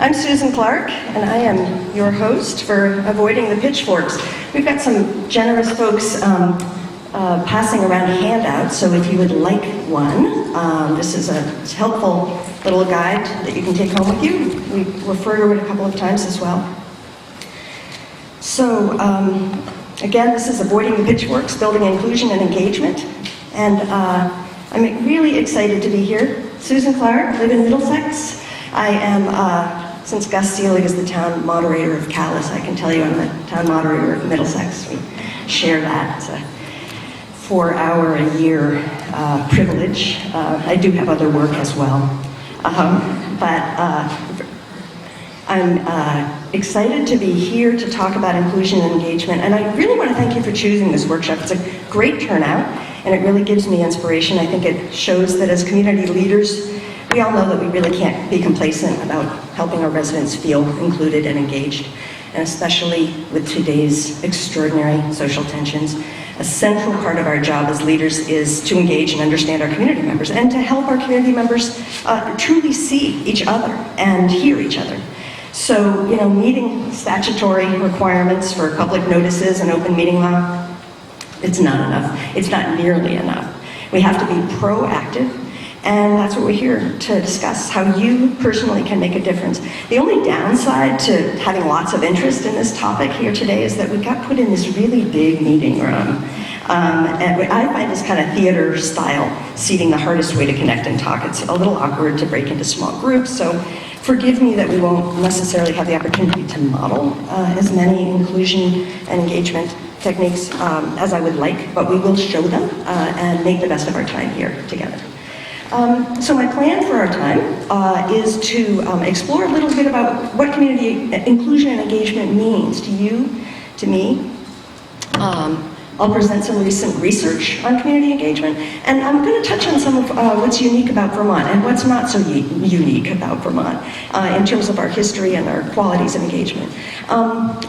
I'm Susan Clark, and I am your host for Avoiding the Pitchforks. We've got some generous folks passing around handouts, so if you would like one, this is a helpful little guide that you can take home with you. We refer to it a couple of times as well. So, again, this is Avoiding the Pitchforks, Building Inclusion and Engagement, and I'm really excited to be here. Susan Clark, live in Middlesex. I am, since Gus Seelig is the town moderator of Calais, I can tell you I'm the town moderator of Middlesex. We share that. It's a 4-hour-a-year privilege. I do have other work as well. I'm excited to be here to talk about inclusion and engagement, and I really want to thank you for choosing this workshop. It's a great turnout, and it really gives me inspiration. I think it shows that as community leaders, we all know that we really can't be complacent about helping our residents feel included and engaged, and especially with today's extraordinary social tensions. A central part of our job as leaders is to engage and understand our community members and to help our community members truly see each other and hear each other. So, meeting statutory requirements for public notices and open meeting law, it's not enough. It's not nearly enough. We have to be proactive, and that's what we're here to discuss, how you personally can make a difference. The only downside to having lots of interest in this topic here today is that we got put in this really big meeting room. And I find this kind of theater style seating the hardest way to connect and talk. It's a little awkward to break into small groups, so forgive me that we won't necessarily have the opportunity to model as many inclusion and engagement techniques as I would like, but we will show them and make the best of our time here together. So my plan for our time is to explore a little bit about what community inclusion and engagement means to you, to me. I'll present some recent research on community engagement, and I'm going to touch on some of what's unique about Vermont and what's not so unique about Vermont in terms of our history and our qualities of engagement.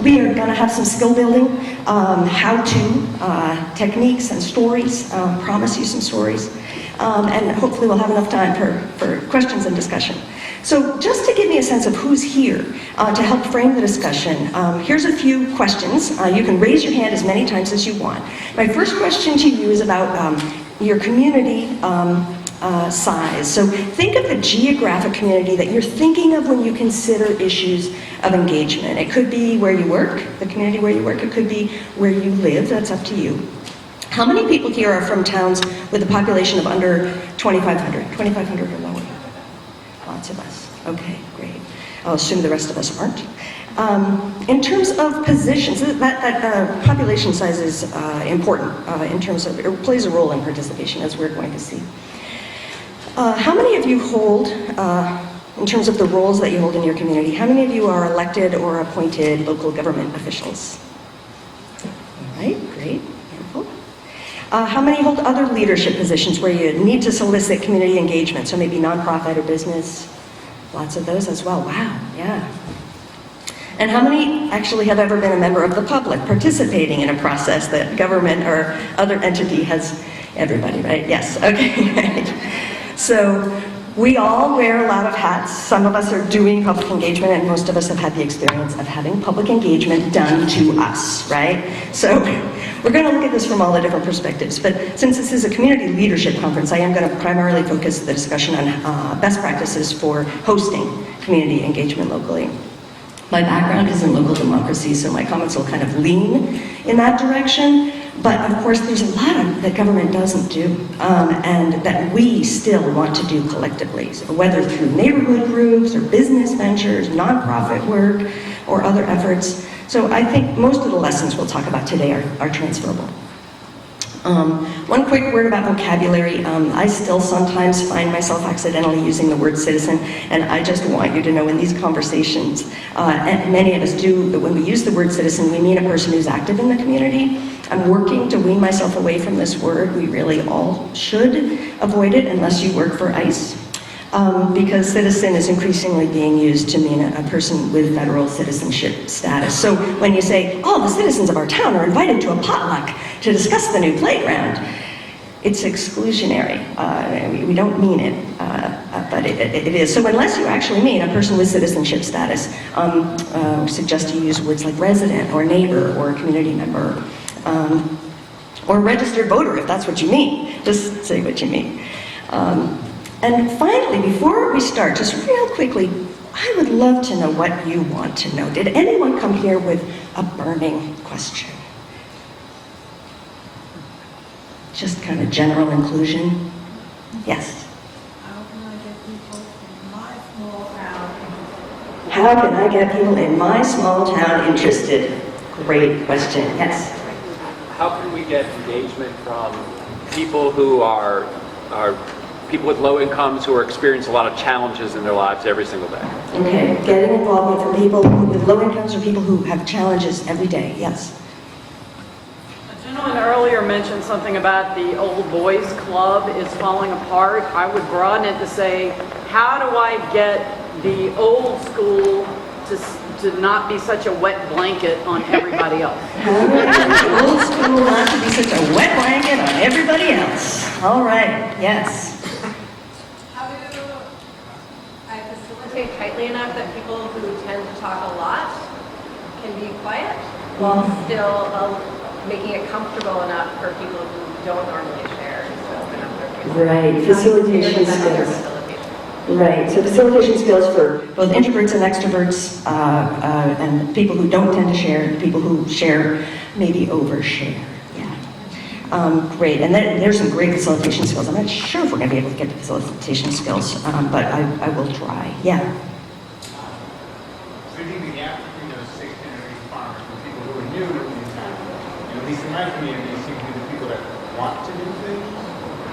We are going to have some skill building, how-to techniques and stories, promise you some stories, and hopefully we'll have enough time for questions and discussion. So just to give me a sense of who's here to help frame the discussion, here's a few questions. You can raise your hand as many times as you want. My first question to you is about your community size. So think of the geographic community that you're thinking of when you consider issues of engagement. It could be where you work, the community where you work. It could be where you live. That's up to you. How many people here are from towns with a population of under 2,500? 2,500 or lower? Lots of us. Okay, great. I'll assume the rest of us aren't. In terms of positions, that population size is important in terms of, it plays a role in participation, as we're going to see. How many of you hold, in terms of the roles that you hold in your community, how many of you are elected or appointed local government officials? All right, great. How many hold other leadership positions where you need to solicit community engagement? So maybe nonprofit or business. Lots of those as well. Wow, yeah. And how many actually have ever been a member of the public participating in a process that government or other entity has? Everybody, right? Yes, okay, right. So we all wear a lot of hats. Some of us are doing public engagement, and most of us have had the experience of having public engagement done to us, right? So we're going to look at this from all the different perspectives, but since this is a community leadership conference, I am going to primarily focus the discussion on best practices for hosting community engagement locally. My background is in local democracy, so my comments will kind of lean in that direction. But of course, there's a lot that government doesn't do, and that we still want to do collectively. So whether through neighborhood groups or business ventures, nonprofit work, or other efforts. So I think most of the lessons we'll talk about today are transferable. One quick word about vocabulary. I still sometimes find myself accidentally using the word citizen, and I just want you to know in these conversations, and many of us do, that when we use the word citizen, we mean a person who's active in the community. I'm working to wean myself away from this word. We really all should avoid it unless you work for ICE. Because citizen is increasingly being used to mean a person with federal citizenship status. So when you say, oh, the citizens of our town are invited to a potluck to discuss the new playground, it's exclusionary. We don't mean it but it is. So unless you actually meet a person with citizenship status, suggest you use words like resident or neighbor or community member, or registered voter if that's what you mean. Just say what you mean. And finally, before we start, just real quickly, I would love to know what you want to know. Did anyone come here with a burning question? Just kind of general inclusion? Yes? How can I get people in my small town interested? How can I get people in my small town interested? Great question. Yes? How can we get engagement from people who are people with low incomes who are experiencing a lot of challenges in their lives every single day? Okay, getting involvement from people with low incomes or people who have challenges every day. Yes? A gentleman earlier mentioned something about the old boys club is falling apart. I would broaden it to say, how do I get the old school to not be such a wet blanket on everybody else? How do I get the old school not to be such a wet blanket on everybody else? All right, yes. How do I facilitate tightly enough that people who tend to talk a lot can be quiet, while still making it comfortable enough for people who don't normally share to open up their voice? Right, facilitation skills. Right, so facilitation skills for both introverts and extroverts, and people who don't tend to share, people who share, maybe overshare. Yeah. Great, and then there's some great facilitation skills. I'm not sure if we're going to be able to get to facilitation skills, but I will try. Yeah. Bridging the gap between those 6 generation farmers and people who are new to the town. At least in my community, they seem to be the people that want to do things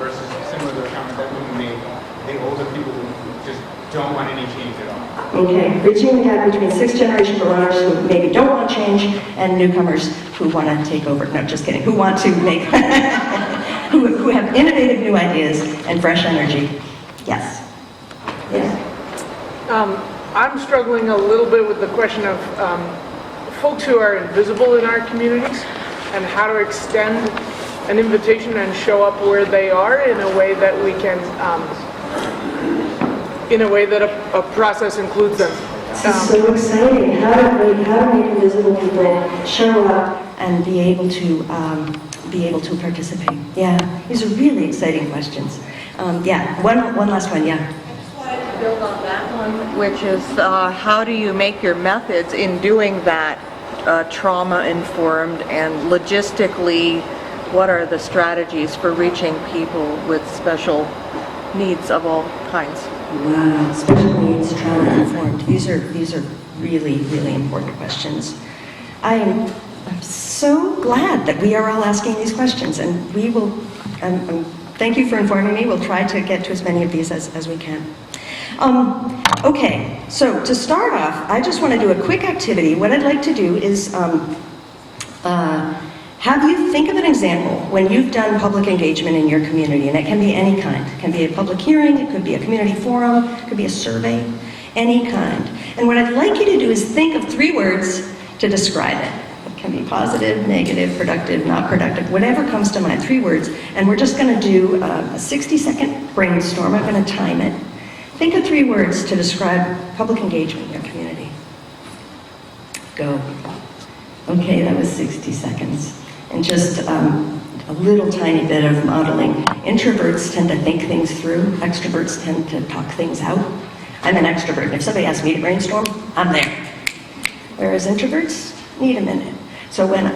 versus similar to the comment that we made. The older people who just don't want any change at all. Okay, bridging the gap between 6th generation Vermonters who maybe don't want change and newcomers who want to take over. No, just kidding. Who want to make, who have innovative new ideas and fresh energy. Yes. Yes. I'm struggling a little bit with the question of folks who are invisible in our communities and how to extend an invitation and show up where they are in a way that we can, in a way that a process includes them. This is so exciting. How to make invisible people show up and be able to participate. Yeah, these are really exciting questions. Yeah, one last one. Yeah. I just wanted to build on that one. Which is how do you make your methods in doing that trauma-informed, and logistically, what are the strategies for reaching people with special needs of all kinds? Wow, special needs, trauma-informed. These are really, really important questions. I'm so glad that we are all asking these questions, and we will, thank you for informing me. We'll try to get to as many of these as we can. Okay, so to start off, I just want to do a quick activity. What I'd like to do is have you think of an example when you've done public engagement in your community, and it can be any kind. It can be a public hearing, it could be a community forum, it could be a survey, any kind. And what I'd like you to do is think of 3 words to describe it. It can be positive, negative, productive, not productive, whatever comes to mind, 3 words. And we're just going to do a 60-second brainstorm. I'm going to time it. Think of 3 words to describe public engagement in your community. Go. Okay, that was 60 seconds. And just a little tiny bit of modeling. Introverts tend to think things through. Extroverts tend to talk things out. I'm an extrovert, and if somebody asks me to brainstorm, I'm there. Whereas introverts need a minute. So when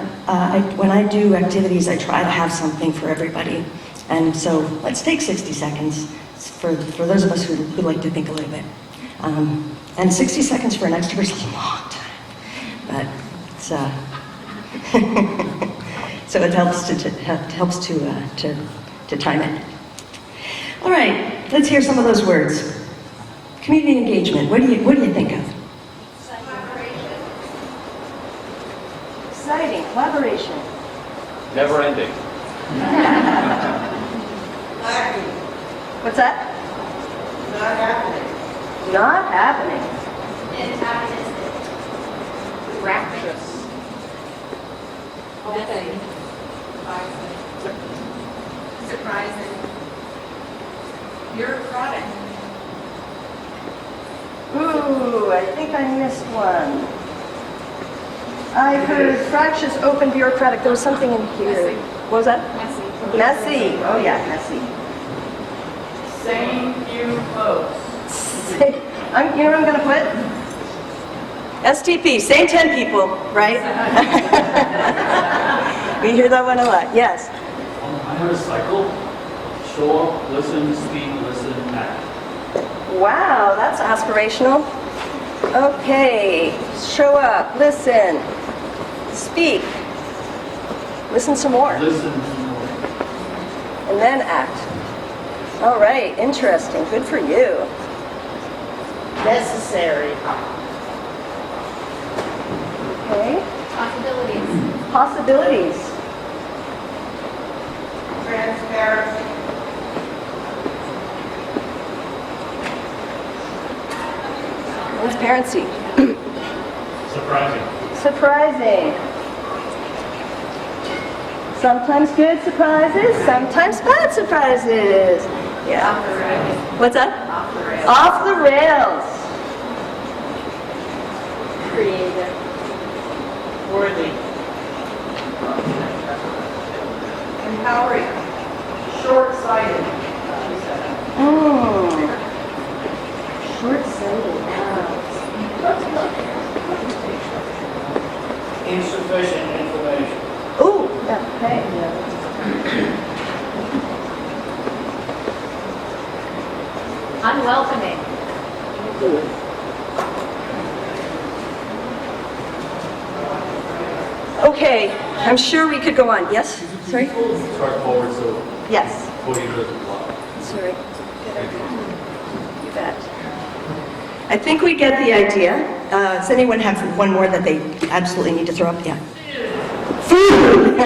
I do activities, I try to have something for everybody. And so let's take 60 seconds for those of us who like to think a little bit. And 60 seconds for an extrovert is a long time. But it's... so it helps to time it. All right, let's hear some of those words. Community engagement. What do you think of? Collaboration. Exciting. Collaboration. Never ending. What's that? Not happening. Not happening. Antagonistic. Fractious. Open. Surprising. Bureaucratic. Ooh, I think I missed one. I heard fractious, open, bureaucratic. There was something in here. What was that? Messy. Messy. Oh yeah, messy. Same few folks. You know what I'm going to put? STP, same 10 people, right? We hear that one a lot, yes. I have a cycle. Show up, listen, speak, listen, act. Wow, that's aspirational. Okay, show up, listen, speak, listen some more, Listen to more. and then act. All right, interesting, good for you. Necessary. Okay, Possibilities. possibilities. Transparency. Transparency. Surprising. Surprising. Sometimes good surprises, sometimes bad surprises. Yeah. What's that? Off the rails. Creative. Worthy. Empowering. Short-sighted. Short-sighted. Insufficient information. Ooh, okay. Unwelcoming. Okay, I'm sure we could go on. Yes? Sorry? Start forward so Yes. podium doesn't block. Sorry. You bet. I think we get the idea. Does anyone have one more that they absolutely need to throw up? Yeah. Food!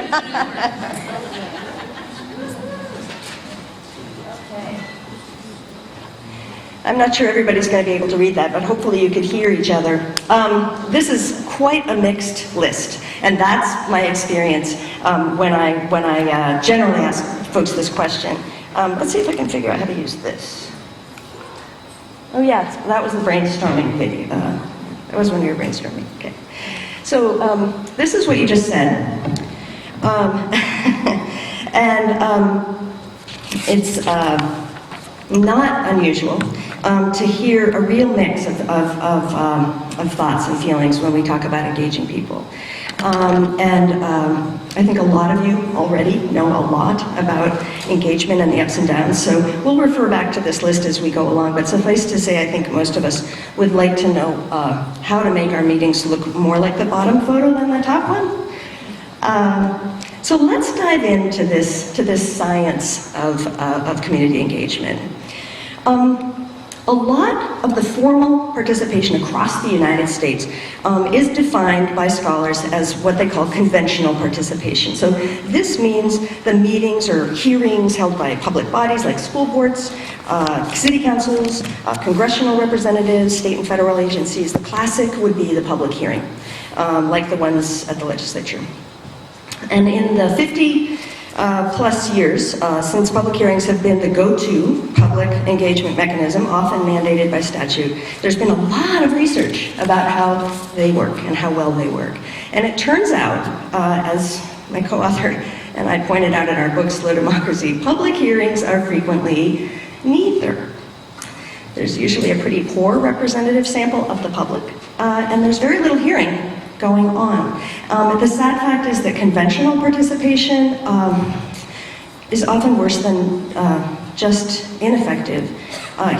I'm not sure everybody's going to be able to read that, but hopefully you could hear each other. This is quite a mixed list, and that's my experience when I generally ask folks this question. Let's see if I can figure out how to use this. Oh yeah, that was the brainstorming video. That was when you were brainstorming. Okay. So this is what you just said, and it's not unusual to hear a real mix of thoughts and feelings when we talk about engaging people. I think a lot of you already know a lot about engagement and the ups and downs, so we'll refer back to this list as we go along, but suffice to say, I think most of us would like to know how to make our meetings look more like the bottom photo than the top one. So let's dive into this science of community engagement. A lot of the formal participation across the United States is defined by scholars as what they call conventional participation. So this means the meetings or hearings held by public bodies like school boards, city councils, congressional representatives, state and federal agencies. The classic would be the public hearing, like the ones at the legislature. And in the 50 plus years since public hearings have been the go-to public engagement mechanism, often mandated by statute, there's been a lot of research about how they work and how well they work. And it turns out, as my co-author and I pointed out in our book, Slow Democracy, public hearings are frequently neither. There's usually a pretty poor representative sample of the public, and there's very little hearing going on. The sad fact is that conventional participation is often worse than just ineffective.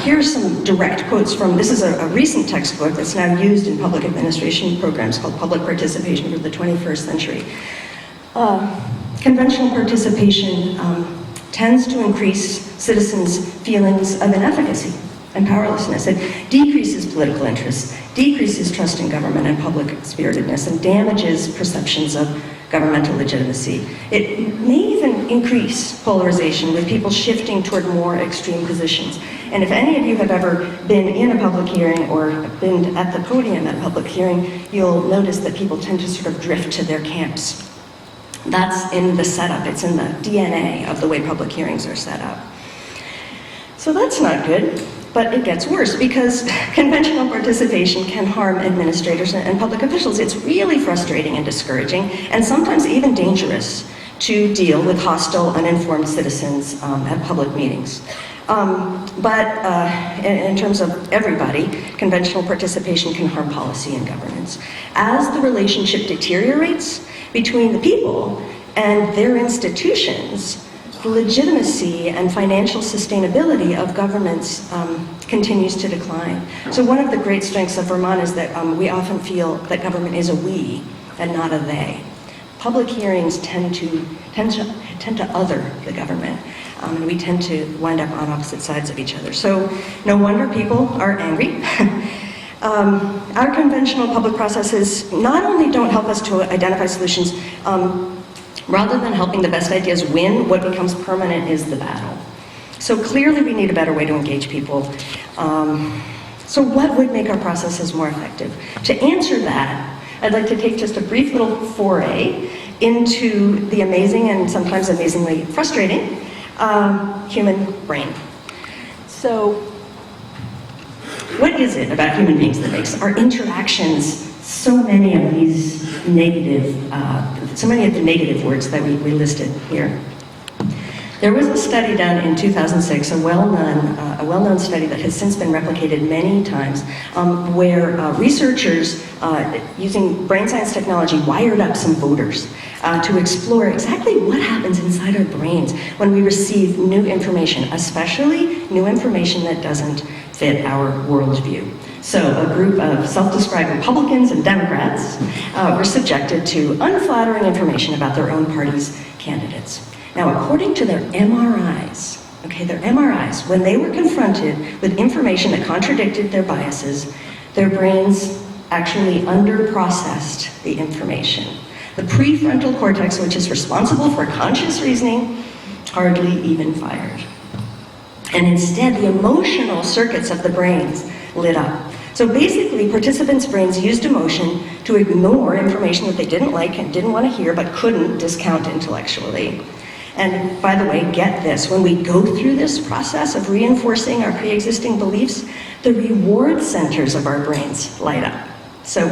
Here's some direct quotes from, this is a recent textbook that's now used in public administration programs called Public Participation for the 21st Century. Conventional participation tends to increase citizens' feelings of inefficacy and powerlessness. It decreases political interest, decreases trust in government and public spiritedness, and damages perceptions of governmental legitimacy. It may even increase polarization with people shifting toward more extreme positions. And if any of you have ever been in a public hearing or been at the podium at a public hearing, you'll notice that people tend to sort of drift to their camps. That's in the setup. It's in the DNA of the way public hearings are set up. So that's not good. But it gets worse because conventional participation can harm administrators and public officials. It's really frustrating and discouraging, and sometimes even dangerous to deal with hostile, uninformed citizens at public meetings. In terms of everybody, conventional participation can harm policy and governance. As the relationship deteriorates between the people and their institutions, the legitimacy and financial sustainability of governments continues to decline. So one of the great strengths of Vermont is that we often feel that government is a we and not a they. Public hearings tend to other the government, and we tend to wind up on opposite sides of each other. So no wonder people are angry. Our conventional public processes not only don't help us to identify solutions, rather than helping the best ideas win, what becomes permanent is the battle. So clearly we need a better way to engage people. So what would make our processes more effective? To answer that, I'd like to take just a brief little foray into the amazing and sometimes amazingly frustrating human brain. So what is it about human beings that makes our interactions so many of these negative, so many of the negative words that we listed here? There was a study done in 2006, a well-known study that has since been replicated many times, where researchers using brain science technology wired up some voters to explore exactly what happens inside our brains when we receive new information, especially new information that doesn't fit our worldview. So a group of self-described Republicans and Democrats were subjected to unflattering information about their own party's candidates. Now, according to their MRIs, when they were confronted with information that contradicted their biases, their brains actually underprocessed the information. The prefrontal cortex, which is responsible for conscious reasoning, hardly even fired. And instead, the emotional circuits of the brains lit up. So basically, participants' brains used emotion to ignore information that they didn't like and didn't want to hear, but couldn't discount intellectually. And by the way, get this, when we go through this process of reinforcing our pre-existing beliefs, the reward centers of our brains light up. So,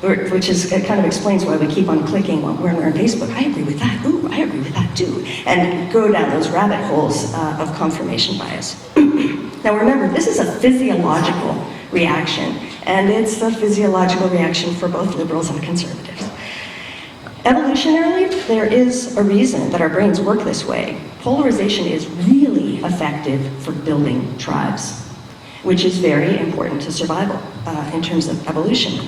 it kind of explains why we keep on clicking when we're on Facebook. I agree with that. Ooh, I agree with that too. And go down those rabbit holes of confirmation bias. Now remember, this is a physiological reaction, and it's a physiological reaction for both liberals and conservatives. Evolutionarily, there is a reason that our brains work this way. Polarization is really effective for building tribes, which is very important to survival in terms of evolution.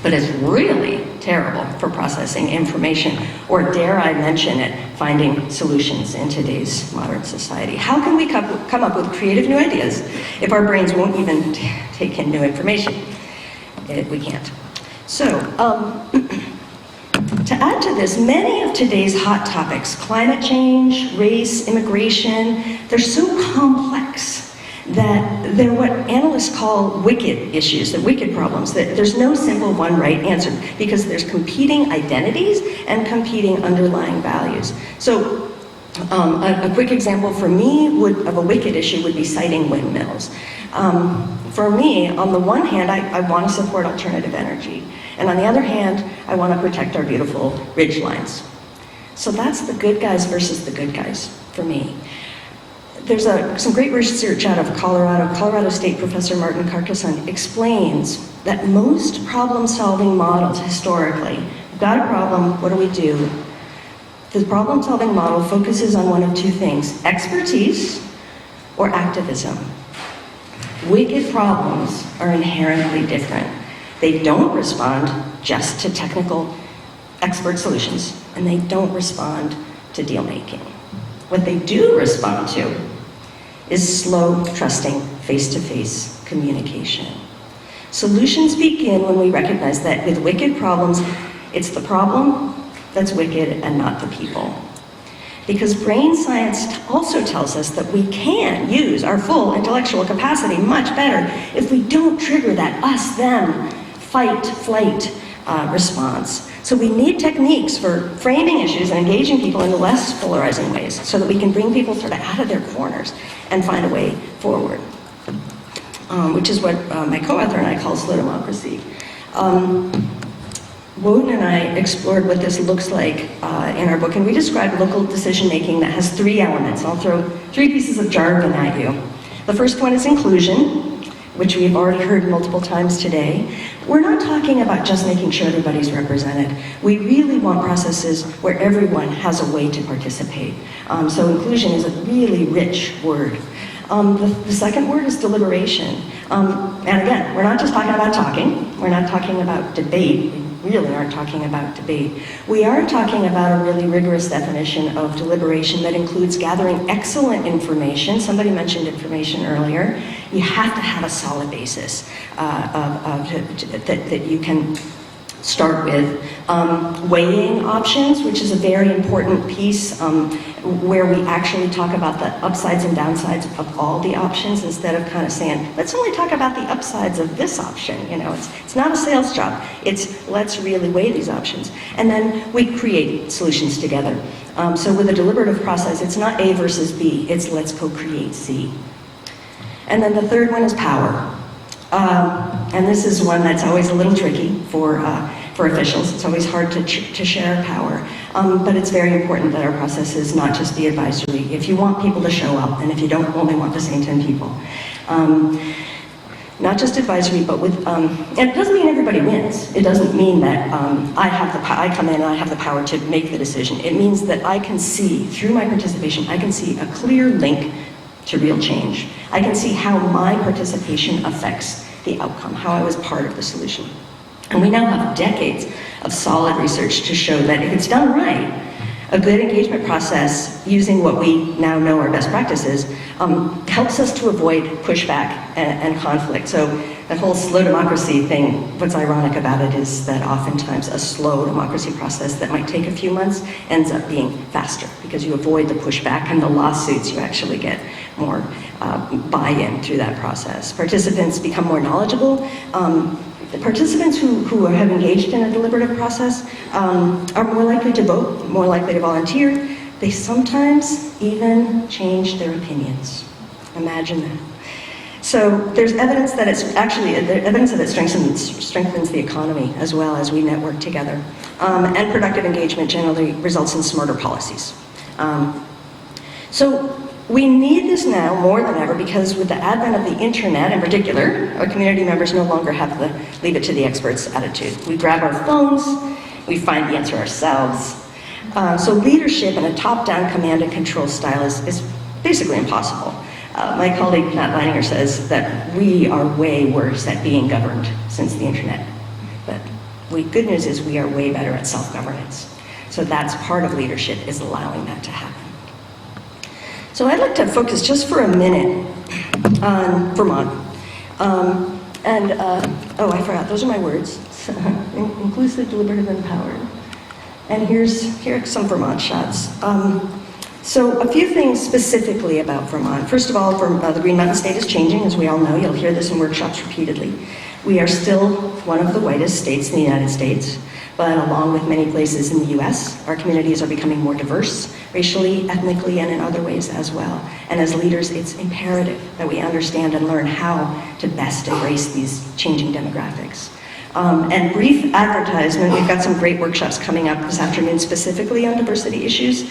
But it's really terrible for processing information, or dare I mention it, finding solutions in today's modern society. How can we come up with creative new ideas if our brains won't even take in new information? We can't. So, to add to this, many of today's hot topics, climate change, race, immigration, they're so complex that they're what analysts call wicked issues, they're wicked problems, that there's no simple one right answer because there's competing identities and competing underlying values. So a quick example for me of a wicked issue would be citing windmills. For me, on the one hand, I want to support alternative energy. And on the other hand, I want to protect our beautiful ridge lines. So that's the good guys versus the good guys for me. There's some great research out of Colorado State professor Martin Carcassonne explains that most problem-solving models historically, we've got a problem, what do? The problem-solving model focuses on one of two things, expertise or activism. Wicked problems are inherently different. They don't respond just to technical expert solutions, and they don't respond to deal making. What they do respond to is slow, trusting, face-to-face communication. Solutions begin when we recognize that with wicked problems, it's the problem that's wicked and not the people. Because brain science also tells us that we can use our full intellectual capacity much better if we don't trigger that us-them, fight-flight response. So we need techniques for framing issues and engaging people in less polarizing ways so that we can bring people sort of out of their corners and find a way forward. which is what my co-author and I call slow democracy. Woden and I explored what this looks like in our book, and we described local decision-making that has three elements. I'll throw three pieces of jargon at you. The first one is inclusion, which we've already heard multiple times today. We're not talking about just making sure everybody's represented. We really want processes where everyone has a way to participate. So inclusion is a really rich word. The second word is deliberation. And again, we're not just talking about talking. We're not talking about debate. We really aren't talking about debate. We are talking about a really rigorous definition of deliberation that includes gathering excellent information. Somebody mentioned information earlier. You have to have a solid basis that you can start with. Weighing options, which is a very important piece where we actually talk about the upsides and downsides of all the options instead of kind of saying, let's only talk about the upsides of this option. You know, it's not a sales job. It's let's really weigh these options. And then we create solutions together. So with a deliberative process, it's not A versus B, it's let's co-create C. And then the third one is power. And this is one that's always a little tricky for officials. It's always hard to share power. But it's very important that our processes not just be advisory. If you want people to show up, and if you don't only want the same 10 people. Not just advisory, but with, and it doesn't mean everybody wins. It doesn't mean that I come in and I have the power to make the decision. It means that I can see, through my participation, I can see a clear link to real change. I can see how my participation affects the outcome, how I was part of the solution. And we now have decades of solid research to show that if it's done right, a good engagement process using what we now know are best practices helps us to avoid pushback and conflict. So the whole slow democracy thing, what's ironic about it is that oftentimes a slow democracy process that might take a few months ends up being faster because you avoid the pushback and the lawsuits. You actually get more buy-in through that process. Participants become more knowledgeable. The participants who have engaged in a deliberative process are more likely to vote, more likely to volunteer. They sometimes even change their opinions. Imagine that. So there's evidence that it's actually, evidence that it strengthens the economy as well as we network together. And productive engagement generally results in smarter policies. So we need this now more than ever because with the advent of the internet in particular, our community members no longer have the leave it to the experts attitude. We grab our phones, we find the answer ourselves. So leadership in a top-down command and control style is basically impossible. My colleague Matt Leininger says that we are way worse at being governed since the internet. But good news is we are way better at self-governance. So that's part of leadership, is allowing that to happen. So I'd like to focus just for a minute on Vermont. Oh, I forgot, those are my words. Inclusive, deliberative, and empowered. And here are some Vermont shots. So a few things specifically about Vermont. First of all, the Green Mountain State is changing, as we all know. You'll hear this in workshops repeatedly. We are still one of the whitest states in the United States, but along with many places in the US, our communities are becoming more diverse, racially, ethnically, and in other ways as well. And as leaders, it's imperative that we understand and learn how to best embrace these changing demographics. And brief advertisement, we've got some great workshops coming up this afternoon specifically on diversity issues.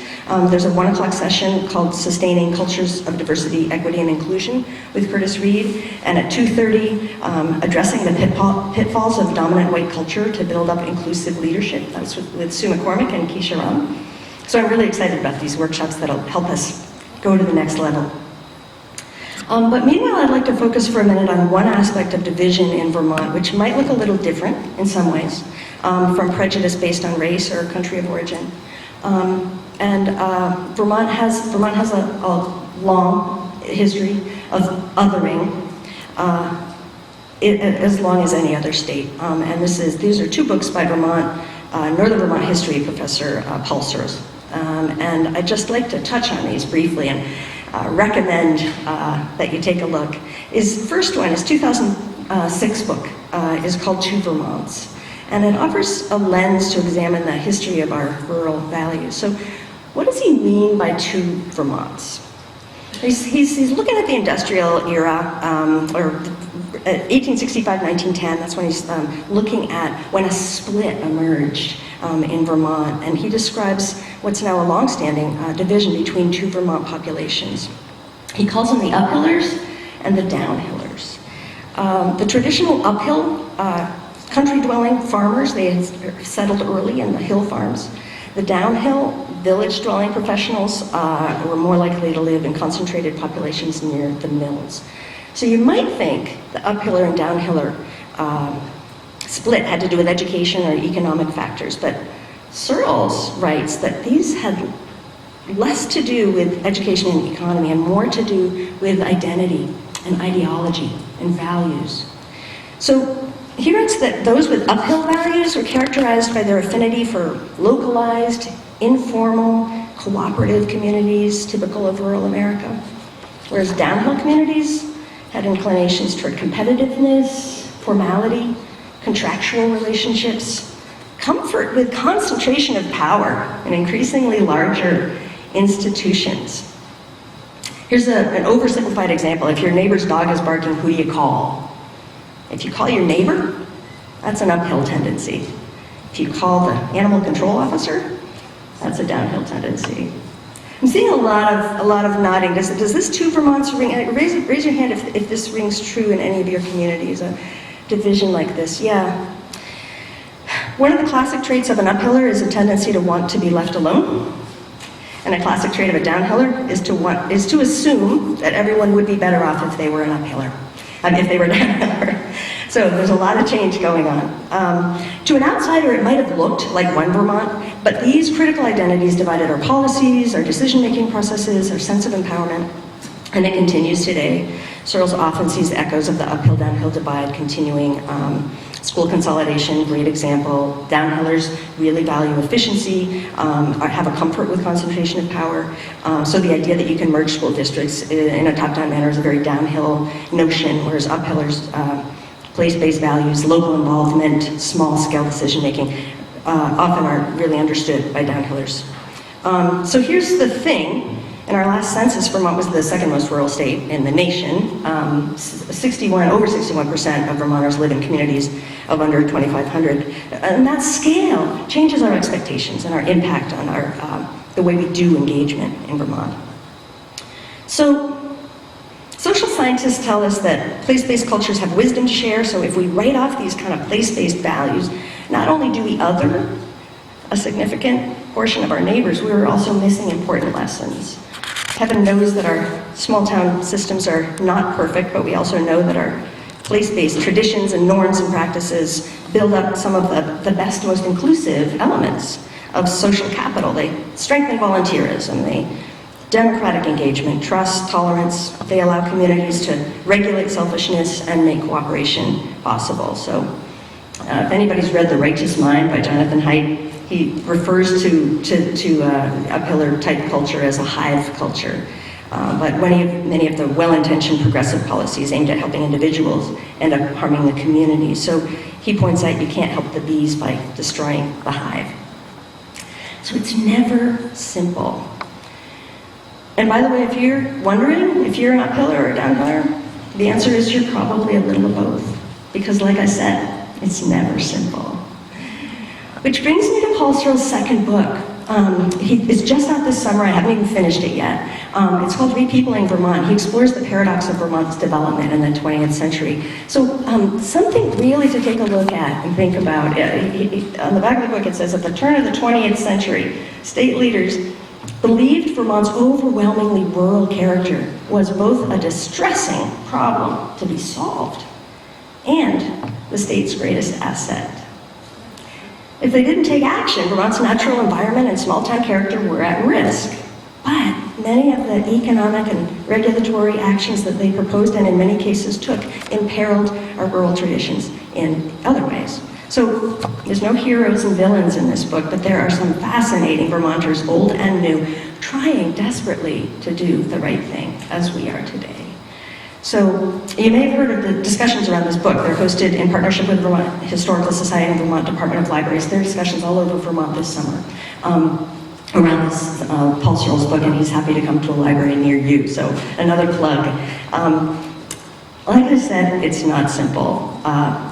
There's a 1 o'clock session called Sustaining Cultures of Diversity, Equity, and Inclusion with Curtis Reed, and at 2:30, Addressing the Pitfalls of Dominant White Culture to Build Up Inclusive Leadership. That's with Sue McCormick and Keisha Ram. So I'm really excited about these workshops that'll help us go to the next level. But meanwhile, I'd like to focus for a minute on one aspect of division in Vermont, which might look a little different in some ways, from prejudice based on race or country of origin. Vermont has a long history of othering, as long as any other state. And these are 2 books by Northern Vermont history professor Paul Searles. And I'd just like to touch on these briefly and recommend that you take a look. His first one, his 2006 book, is called Two Vermonts. And it offers a lens to examine the history of our rural values. So what does he mean by two Vermonts? He's looking at the industrial era, or 1865, 1910. That's when he's looking at when a split emerged in Vermont, and he describes what's now a long-standing division between two Vermont populations. He calls them the uphillers and the downhillers. The traditional uphill country-dwelling farmers, they had settled early in the hill farms. The downhill village-dwelling professionals were more likely to live in concentrated populations near the mills. So you might think the uphiller and downhiller split had to do with education or economic factors, but Searles writes that these had less to do with education and economy and more to do with identity and ideology and values. So he writes that those with uphill values were characterized by their affinity for localized, informal, cooperative communities typical of rural America, whereas downhill communities had inclinations toward competitiveness, formality, contractual relationships, comfort with concentration of power and increasingly larger institutions. Here's an oversimplified example. If your neighbor's dog is barking, who do you call? If you call your neighbor, that's an uphill tendency. If you call the animal control officer, that's a downhill tendency. I'm seeing a lot of nodding. Does this two Vermonts ring? Raise your hand if this rings true in any of your communities, a division like this. Yeah. One of the classic traits of an uphiller is a tendency to want to be left alone. And a classic trait of a downhiller is to assume that everyone would be better off if they were an uphiller, if they were a downhiller. So there's a lot of change going on. To an outsider, it might have looked like one Vermont, but these critical identities divided our policies, our decision-making processes, our sense of empowerment, and it continues today. Searles often sees echoes of the uphill-downhill divide continuing. School consolidation, great example. Downhillers really value efficiency, have a comfort with concentration of power. So the idea that you can merge school districts in a top-down manner is a very downhill notion, whereas uphillers, place-based values, local involvement, small-scale decision-making often aren't really understood by downhillers. So here's the thing. In our last census, Vermont was the second most rural state in the nation. Over 61% of Vermonters live in communities of under 2,500. And that scale changes our expectations and our impact on the way we do engagement in Vermont. So, social scientists tell us that place-based cultures have wisdom to share, so if we write off these kind of place-based values, not only do we other a significant portion of our neighbors, we are also missing important lessons. Heaven knows that our small-town systems are not perfect, but we also know that our place-based traditions and norms and practices build up some of the best, most inclusive elements of social capital. They strengthen volunteerism, they democratic engagement, trust, tolerance. They allow communities to regulate selfishness and make cooperation possible. So if anybody's read The Righteous Mind by Jonathan Haidt, he refers to uphiller type culture as a hive culture. But many of the well-intentioned progressive policies aimed at helping individuals end up harming the community. So he points out you can't help the bees by destroying the hive. So it's never simple. And by the way, if you're wondering if you're an uphiller or a downhiller, the answer is you're probably a little of both. Because like I said, it's never simple. Which brings me to Paul Searles' second book. It's just out this summer. I haven't even finished it yet. It's called Repeopling Vermont. He explores the paradox of Vermont's development in the 20th century. So something really to take a look at and think about. On the back of the book it says, at the turn of the 20th century, state leaders believed Vermont's overwhelmingly rural character was both a distressing problem to be solved and the state's greatest asset. If they didn't take action, Vermont's natural environment and small-town character were at risk. But many of the economic and regulatory actions that they proposed and in many cases took imperiled our rural traditions in other ways. So there's no heroes and villains in this book, but there are some fascinating Vermonters, old and new, trying desperately to do the right thing, as we are today. So you may have heard of the discussions around this book. They're hosted in partnership with Vermont Historical Society and Vermont Department of Libraries. There are discussions all over Vermont this summer. around this Paul Searle's book, and he's happy to come to a library near you. So another plug. Like I said, it's not simple.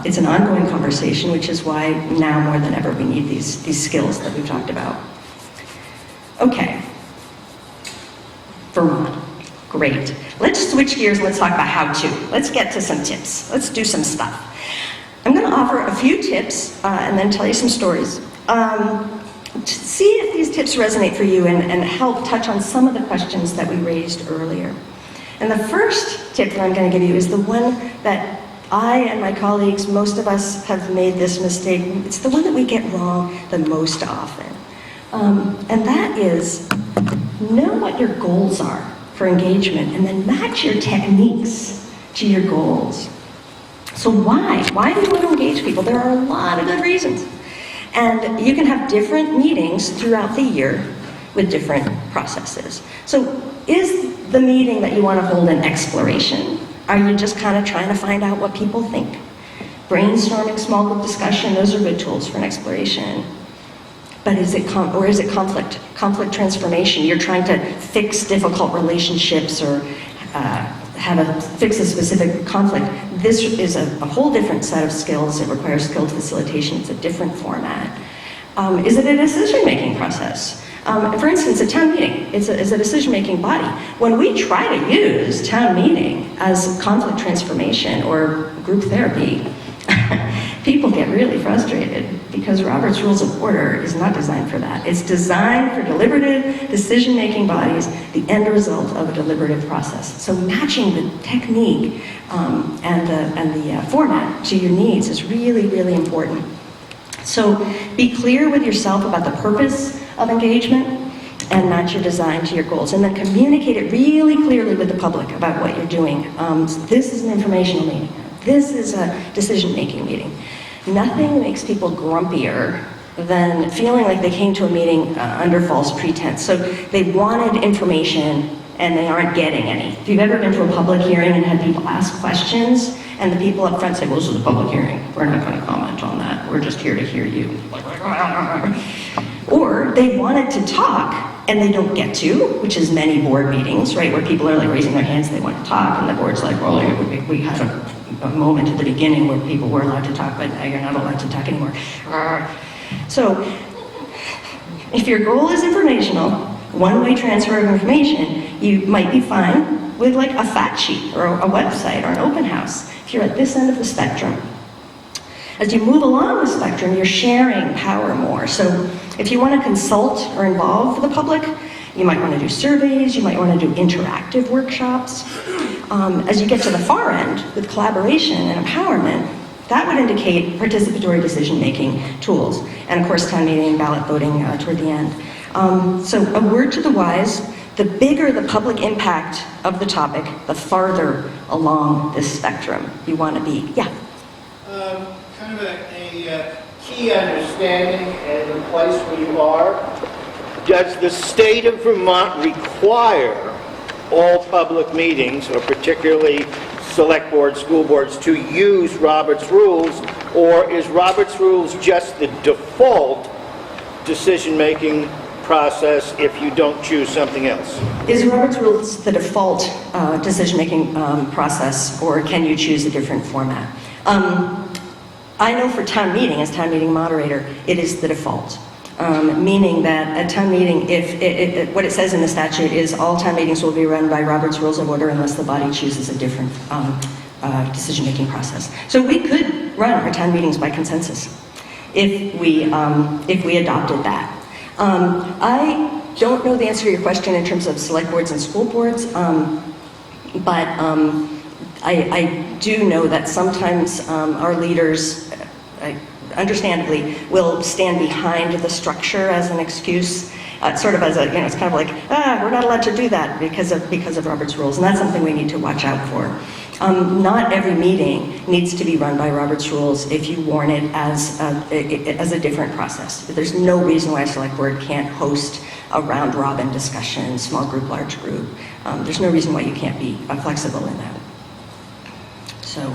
It's an ongoing conversation, which is why now more than ever we need these skills that we've talked about. Okay. Vermont. Great. Let's switch gears. Let's talk about how to. Let's get to some tips. Let's do some stuff. I'm going to offer a few tips and then tell you some stories. See if these tips resonate for you and help touch on some of the questions that we raised earlier. And the first tip that I'm going to give you is the one that I and my colleagues, most of us have made this mistake. It's the one that we get wrong the most often. And that is, know what your goals are for engagement and then match your techniques to your goals. So why? Why do you want to engage people? There are a lot of good reasons. And you can have different meetings throughout the year with different processes. So is the meeting that you want to hold an exploration? Are you just kind of trying to find out what people think? Brainstorming, small group discussion, those are good tools for an exploration. But is it conflict? Conflict transformation. You're trying to fix difficult relationships or fix a specific conflict. This is a whole different set of skills. It requires skilled facilitation. It's a different format. Is it a decision-making process? For instance, a town meeting is a decision-making body. When we try to use town meeting as conflict transformation or group therapy, people get really frustrated because Robert's Rules of Order is not designed for that. It's designed for deliberative decision-making bodies, the end result of a deliberative process. So matching the technique and the format to your needs is really, really important. So be clear with yourself about the purpose of engagement and match your design to your goals. And then communicate it really clearly with the public about what you're doing. This is an informational meeting. This is a decision-making meeting. Nothing makes people grumpier than feeling like they came to a meeting under false pretense. So they wanted information and they aren't getting any. If you've ever been to a public hearing and had people ask questions and the people up front say, well, this is a public hearing. We're not going to comment on that. We're just here to hear you. Or they wanted to talk and they don't get to, which is many board meetings, right, where people are like raising their hands, they want to talk, and the board's like, well, we had a moment at the beginning where people were allowed to talk, but now you're not allowed to talk anymore. So, if your goal is informational, one-way transfer of information, you might be fine with like a fact sheet or a website or an open house if you're at this end of the spectrum. As you move along the spectrum, you're sharing power more. So if you want to consult or involve the public, you might want to do surveys, you might want to do interactive workshops. As you get to the far end with collaboration and empowerment, that would indicate participatory decision-making tools. And of course, town meeting and ballot voting toward the end. So a word to the wise, the bigger the public impact of the topic, the farther along this spectrum you want to be. Yeah? Kind of a key understanding and the place where you are. Does the state of Vermont require all public meetings, or particularly select boards, school boards, to use Robert's Rules, or is Robert's Rules just the default decision-making process if you don't choose something else? Is Robert's Rules the default decision-making process, or can you choose a different format? I know for town meeting, as town meeting moderator, it is the default. Meaning that at town meeting, if what it says in the statute is all town meetings will be run by Robert's Rules of Order unless the body chooses a different decision-making process. So we could run our town meetings by consensus if we adopted that. I don't know the answer to your question in terms of select boards and school boards, but I do know that sometimes our leaders, understandably, will stand behind the structure as an excuse, sort of as a, it's kind of like, we're not allowed to do that because of Robert's Rules, and that's something we need to watch out for. Not every meeting needs to be run by Robert's Rules if you warn it as a different process. There's no reason why a select board can't host a round-robin discussion, small group, large group. There's no reason why you can't be flexible in that. So,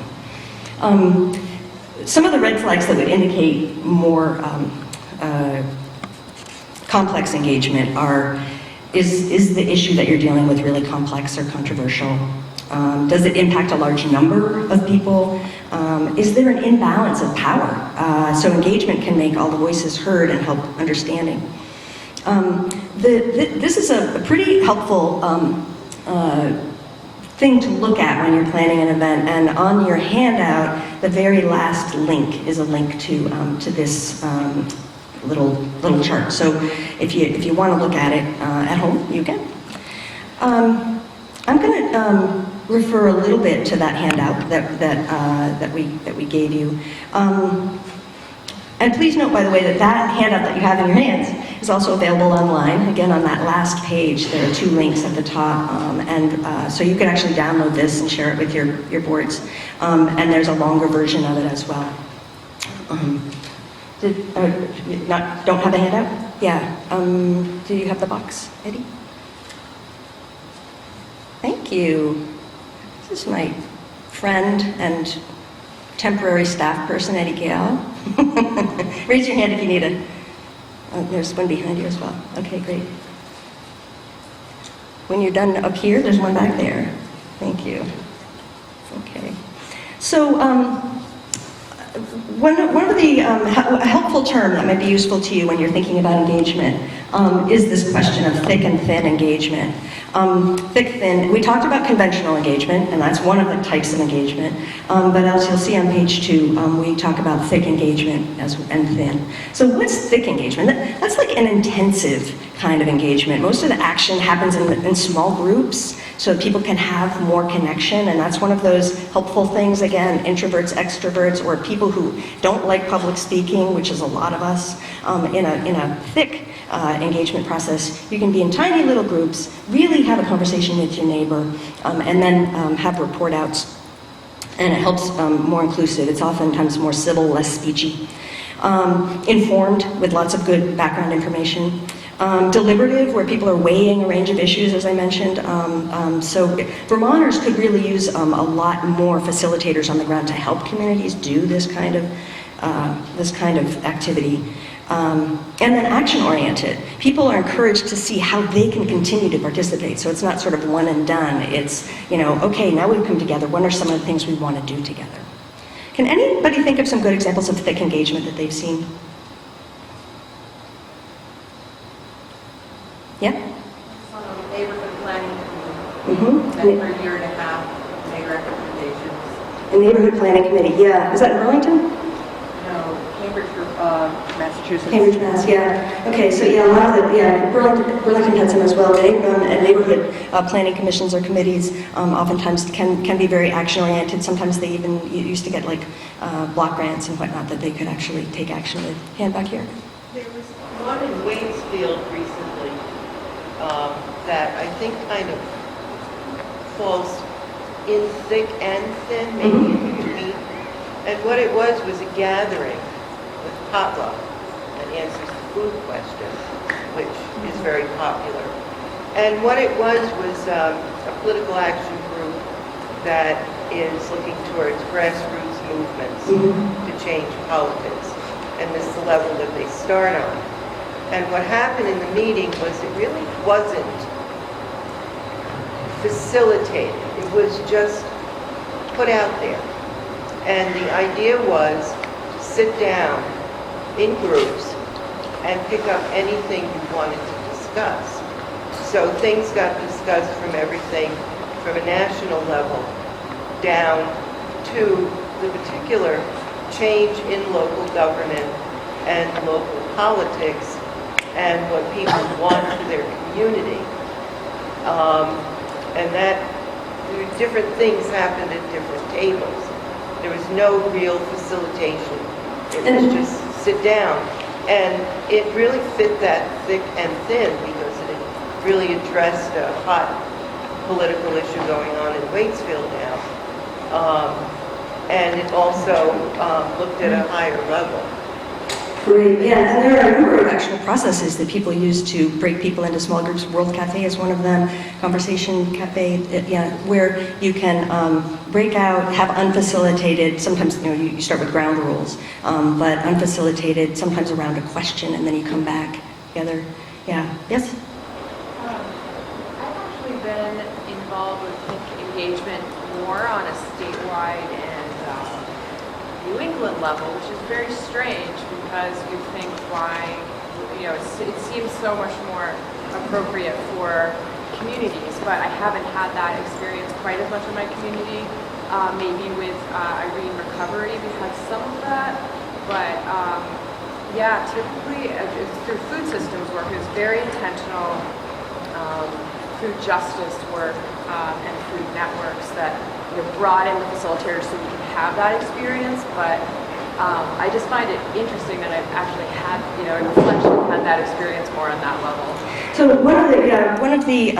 some of the red flags that would indicate more complex engagement is the issue that you're dealing with really complex or controversial? Does it impact a large number of people? Is there an imbalance of power? So engagement can make all the voices heard and help understanding. This is a pretty helpful thing to look at when you're planning an event, and on your handout, the very last link is a link to this little chart. So if you want to look at it at home, you can. I'm going to refer a little bit to that handout that we gave you. And please note, by the way, that handout that you have in your hands is also available online. Again, on that last page, there are 2 links at the top, so you can actually download this and share it with your boards. And there's a longer version of it as well. Don't have a handout? Yeah. Do you have the box, Eddie? Thank you. This is my friend and temporary staff person, Eddie Gale. Raise your hand if you need it. Oh, there's one behind you as well. Okay, great. When you're done up here, there's one back there. Thank you. Okay. So, one of the a helpful term that might be useful to you when you're thinking about engagement is this question of thick and thin engagement. Thick, thin, we talked about conventional engagement, and that's one of the types of engagement, but as you'll see on page 2, we talk about thick engagement and thin. So what's thick engagement? That's like an intensive kind of engagement. Most of the action happens in small groups, so people can have more connection, and that's one of those helpful things, again, introverts, extroverts, or people who don't like public speaking, which is a lot of us. In a thick engagement process, you can be in tiny little groups, really have a conversation with your neighbor, and then have report outs. And it helps more inclusive. It's oftentimes more civil, less speechy. Informed, with lots of good background information. Deliberative, where people are weighing a range of issues, as I mentioned. So Vermonters could really use a lot more facilitators on the ground to help communities do this kind of activity. And then action-oriented. People are encouraged to see how they can continue to participate. So it's not sort of one and done. It's, okay, now we've come together. What are some of the things we want to do together? Can anybody think of some good examples of thick engagement that they've seen? Yeah? Neighborhood planning. Mm-hmm. For a year and a half, made recommendations. A neighborhood planning committee, yeah. Is that in Burlington? No, Cambridge, Massachusetts. Cambridge, Mass, yeah. Okay, so yeah, a lot of Burlington had some as well. They run neighborhood planning commissions or committees. Oftentimes can be very action-oriented. Sometimes they even used to get like block grants and whatnot that they could actually take action with. Hand back here. There was one in Waitsfield recently that I think kind of falls in thick and thin, maybe in between. And what it was a gathering with potluck and answers the food question, which is very popular. And what it was a political action group that is looking towards grassroots movements to change politics. And this is the level that they start on. And what happened in the meeting was it really wasn't facilitated. It was just put out there. And the idea was to sit down in groups and pick up anything you wanted to discuss. So things got discussed from everything from a national level down to the particular change in local government and local politics and what people want for their community. And that different things happened at different tables. There was no real facilitation. It was just sit down. And it really fit that thick and thin because it really addressed a hot political issue going on in Waitsfield now. And it also looked at a higher level. Great, yeah, and there are a number of actual processes that people use to break people into small groups. World Cafe is one of them, Conversation Cafe, where you can break out, have unfacilitated, sometimes you start with ground rules, but unfacilitated, sometimes around a question, and then you come back together. Yeah, yes? I've actually been involved with engagement more on a statewide and New England level, which is very strange because you think why, it seems so much more appropriate for communities, but I haven't had that experience quite as much in my community. Maybe with Irene Recovery, we've had some of that, but yeah, typically it's through food systems work. It's very intentional food justice work and food networks that brought in the facilitators so we can have that experience. But I just find it interesting that I've actually had, in reflection, had that experience more on that level. So one of the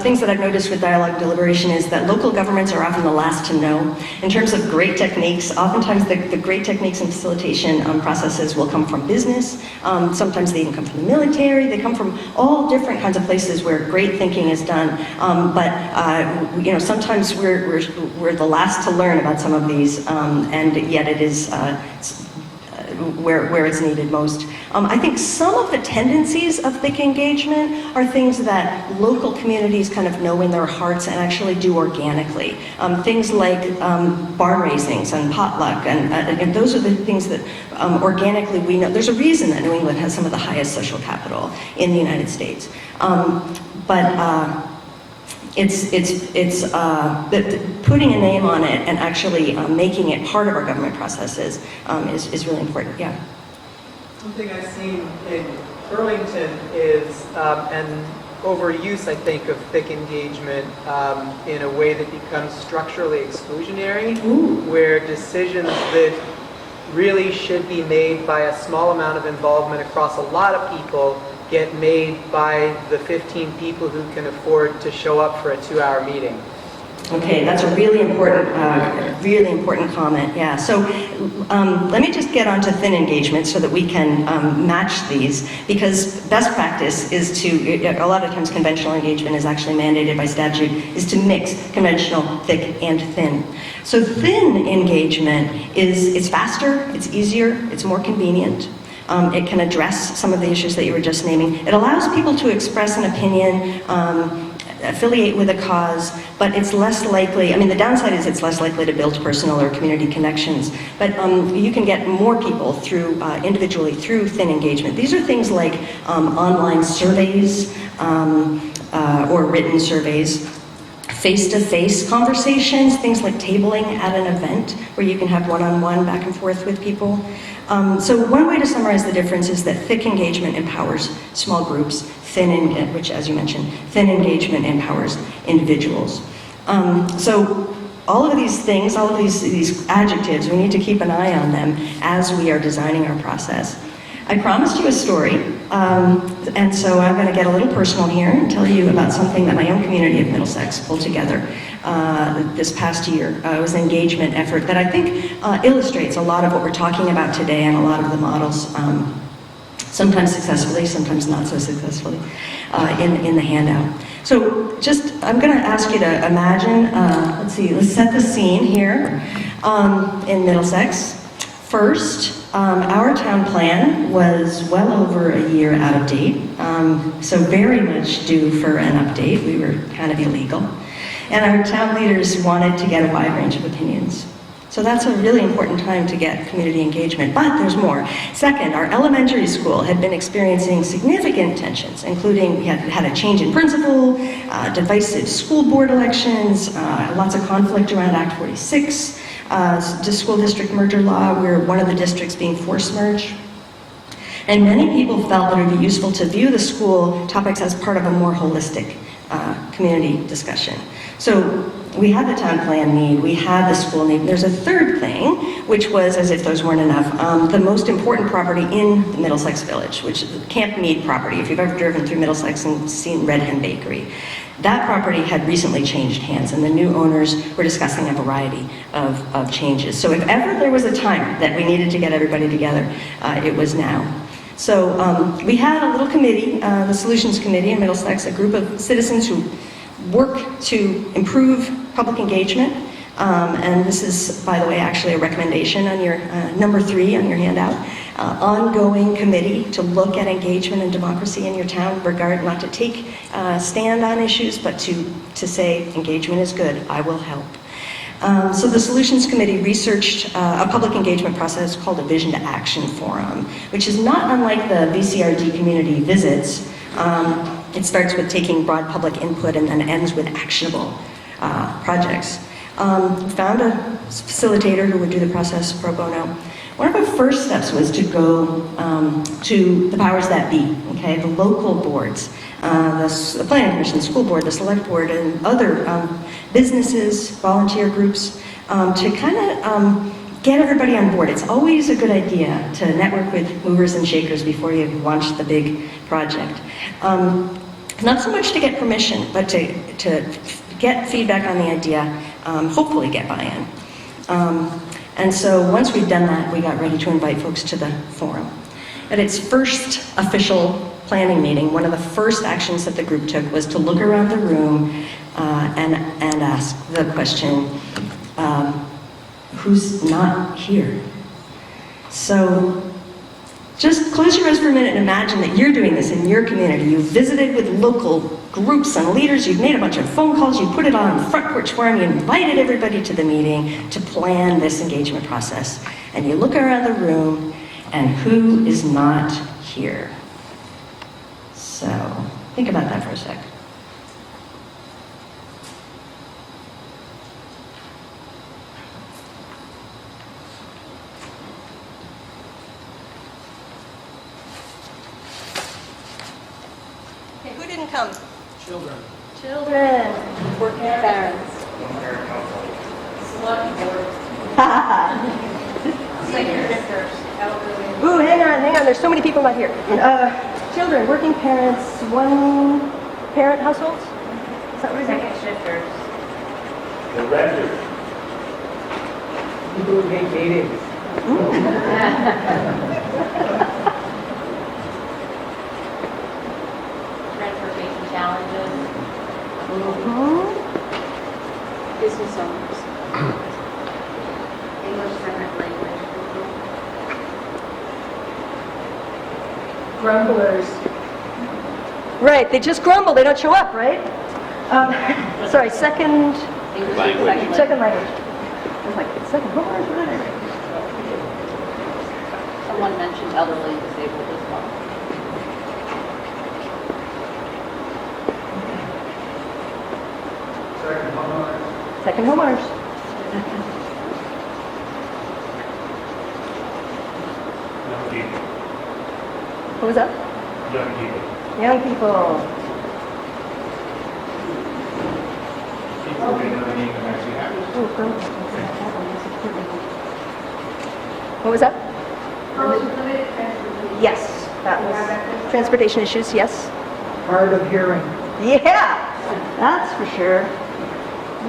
things that I've noticed with dialogue deliberation is that local governments are often the last to know. In terms of great techniques, oftentimes the great techniques in facilitation processes will come from business. Sometimes they even come from the military. They come from all different kinds of places where great thinking is done. But sometimes we're the last to learn about some of these, and yet it is where it's needed most. I think some of the tendencies of thick engagement are things that local communities kind of know in their hearts and actually do organically. Things like barn raisings and potluck, and those are the things that organically we know. There's a reason that New England has some of the highest social capital in the United States. Putting a name on it and actually making it part of our government processes is really important. Yeah. Something I've seen in Burlington is an overuse, I think, of thick engagement in a way that becomes structurally exclusionary, where decisions that really should be made by a small amount of involvement across a lot of people get made by the 15 people who can afford to show up for a 2-hour meeting. Okay, that's a really important comment. Yeah. So let me just get onto thin engagement so that we can match these, because best practice is to, a lot of times conventional engagement is actually mandated by statute, is to mix conventional, thick, and thin. So thin engagement it's faster, it's easier, it's more convenient. It can address some of the issues that you were just naming. It allows people to express an opinion, affiliate with a cause, but it's less likely, the downside is it's less likely to build personal or community connections, but you can get more people through, individually through thin engagement. These are things like online surveys or written surveys, face-to-face conversations, things like tabling at an event where you can have one-on-one back and forth with people. So one way to summarize the difference is that thick engagement empowers small groups, which, as you mentioned, thin engagement empowers individuals. So all of these things, all of these adjectives, we need to keep an eye on them as we are designing our process. I promised you a story, and so I'm going to get a little personal here and tell you about something that my own community of Middlesex pulled together this past year. It was an engagement effort that I think illustrates a lot of what we're talking about today and a lot of the models, sometimes successfully, sometimes not so successfully, in the handout. So I'm going to ask you to imagine, let's set the scene here in Middlesex. First, our town plan was well over a year out of date, so very much due for an update. We were kind of illegal. And our town leaders wanted to get a wide range of opinions. So that's a really important time to get community engagement, but there's more. Second, our elementary school had been experiencing significant tensions, including we had a change in principal, divisive school board elections, lots of conflict around Act 46, the school district merger law, where one of the districts being forced merged. And many people felt that it would be useful to view the school topics as part of a more holistic community discussion. So we had the town plan need, we had the school need. There's a third thing, which was, as if those weren't enough, the most important property in the Middlesex Village, which is the Camp Mead property. If you've ever driven through Middlesex and seen Red Hen Bakery, that property had recently changed hands, and the new owners were discussing a variety of changes. So if ever there was a time that we needed to get everybody together, it was now. So we had a little committee, the Solutions Committee in Middlesex, a group of citizens who work to improve public engagement. And this is, by the way, actually a recommendation on your number 3 on your handout. ongoing committee to look at engagement and democracy in your town, not to take stand on issues, but to say engagement is good, I will help. So the Solutions Committee researched a public engagement process called a Vision to Action Forum, which is not unlike the VCRD community visits. It starts with taking broad public input and then ends with actionable projects. Found a facilitator who would do the process pro bono. One of our first steps was to go to the powers that be, okay, the local boards, the Planning Commission, the school board, the select board, and other businesses, volunteer groups, to kind of get everybody on board. It's always a good idea to network with movers and shakers before you launch the big project. Not so much to get permission, but to get feedback on the idea, hopefully get buy-in. And so once we'd done that, we got ready to invite folks to the forum. At its first official planning meeting, one of the first actions that the group took was to look around the room and ask the question, who's not here? So just close your eyes for a minute and imagine that you're doing this in your community. You've visited with local groups and leaders, you've made a bunch of phone calls, you put it on the front porch forum, you invited everybody to the meeting to plan this engagement process. And you look around the room, and who is not here? So think about that for a sec. Okay, who didn't come? Children. Children, working parents. Select board. Ooh, hang on, there's so many people not here. Children, working parents, one parent households? Is that what it is? Second shifters. The renters. People who hate meetings. Transportation challenges. Business owners. English second language. Grumblers. Right, they just grumble, they don't show up, right? Sorry, second Language. Second language. I was like, second, what was that? Someone mentioned elderly disabled as well. Second homeowners. Young people. What was that? Young people. Young people. People who know the name of actually happens. Oh, girls. What was that? Yes, that was transportation issues, yes. Hard of hearing. Yeah, that's for sure.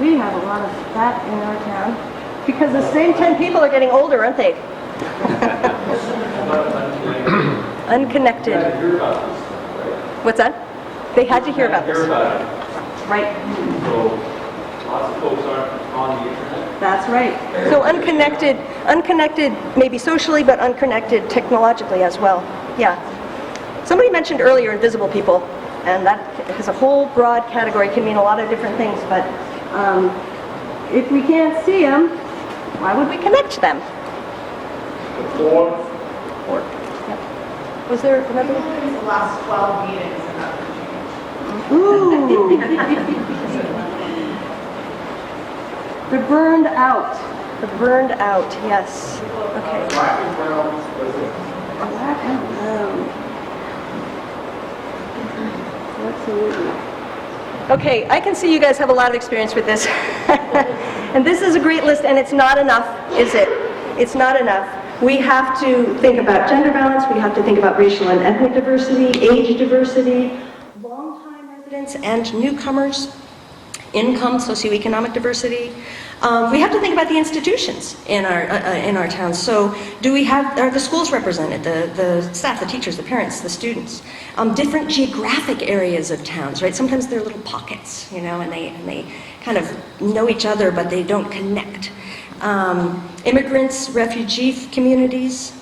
We have a lot of that in our town. Because the same 10 people are getting older, aren't they? Unconnected. What's that? They had to hear about this. Right. So lots of folks aren't on the internet. That's right. So unconnected maybe socially, but unconnected technologically as well. Yeah. Somebody mentioned earlier invisible people, and that is a whole broad category, can mean a lot of different things, but if we can't see them, why would we connect them? The fourth. Or, yeah. Was there another one? The last 12 meetings and that Ooh. The burned out. The burned out, yes. Okay. Black and brown was it? Black and brown. Absolutely. Okay, I can see you guys have a lot of experience with this. And this is a great list, and it's not enough, is it? It's not enough. We have to think about gender balance, we have to think about racial and ethnic diversity, age diversity, long-time residents and newcomers, income, socioeconomic diversity. We have to think about the institutions in our towns. So are the schools represented, the staff, the teachers, the parents, the students? Different geographic areas of towns, right? Sometimes they're little pockets, and they kind of know each other, but they don't connect. Immigrants, refugee communities,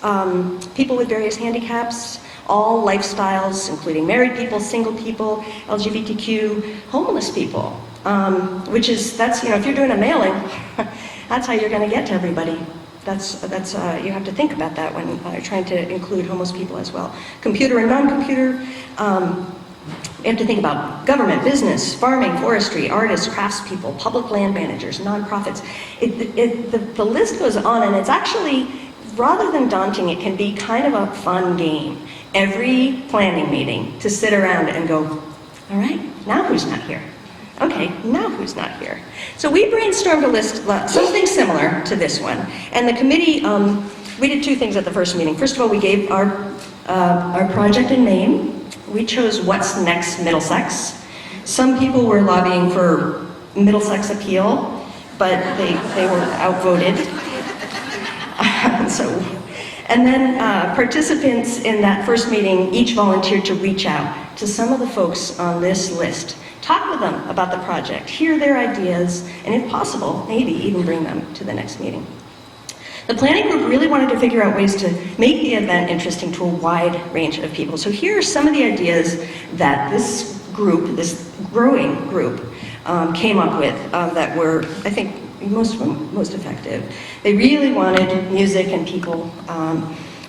people with various handicaps, all lifestyles, including married people, single people, LGBTQ, homeless people, that's, if you're doing a mailing, that's how you're going to get to everybody. You have to think about that when you're trying to include homeless people as well. Computer and non-computer, we have to think about government, business, farming, forestry, artists, craftspeople, public land managers, nonprofits. The list goes on, and it's actually, rather than daunting, it can be kind of a fun game. Every planning meeting to sit around and go, all right, now who's not here? Okay, now who's not here? So we brainstormed a list, something similar to this one. And the committee, we did two things at the first meeting. First of all, we gave our project a name. We chose What's Next Middlesex. Some people were lobbying for Middlesex Appeal, but they were outvoted. And then participants in that first meeting each volunteered to reach out to some of the folks on this list, talk with them about the project, hear their ideas, and if possible, maybe even bring them to the next meeting. The planning group really wanted to figure out ways to make the event interesting to a wide range of people. So here are some of the ideas that this group, this growing group, came up with that were, I think, most of them most effective. They really wanted music and people.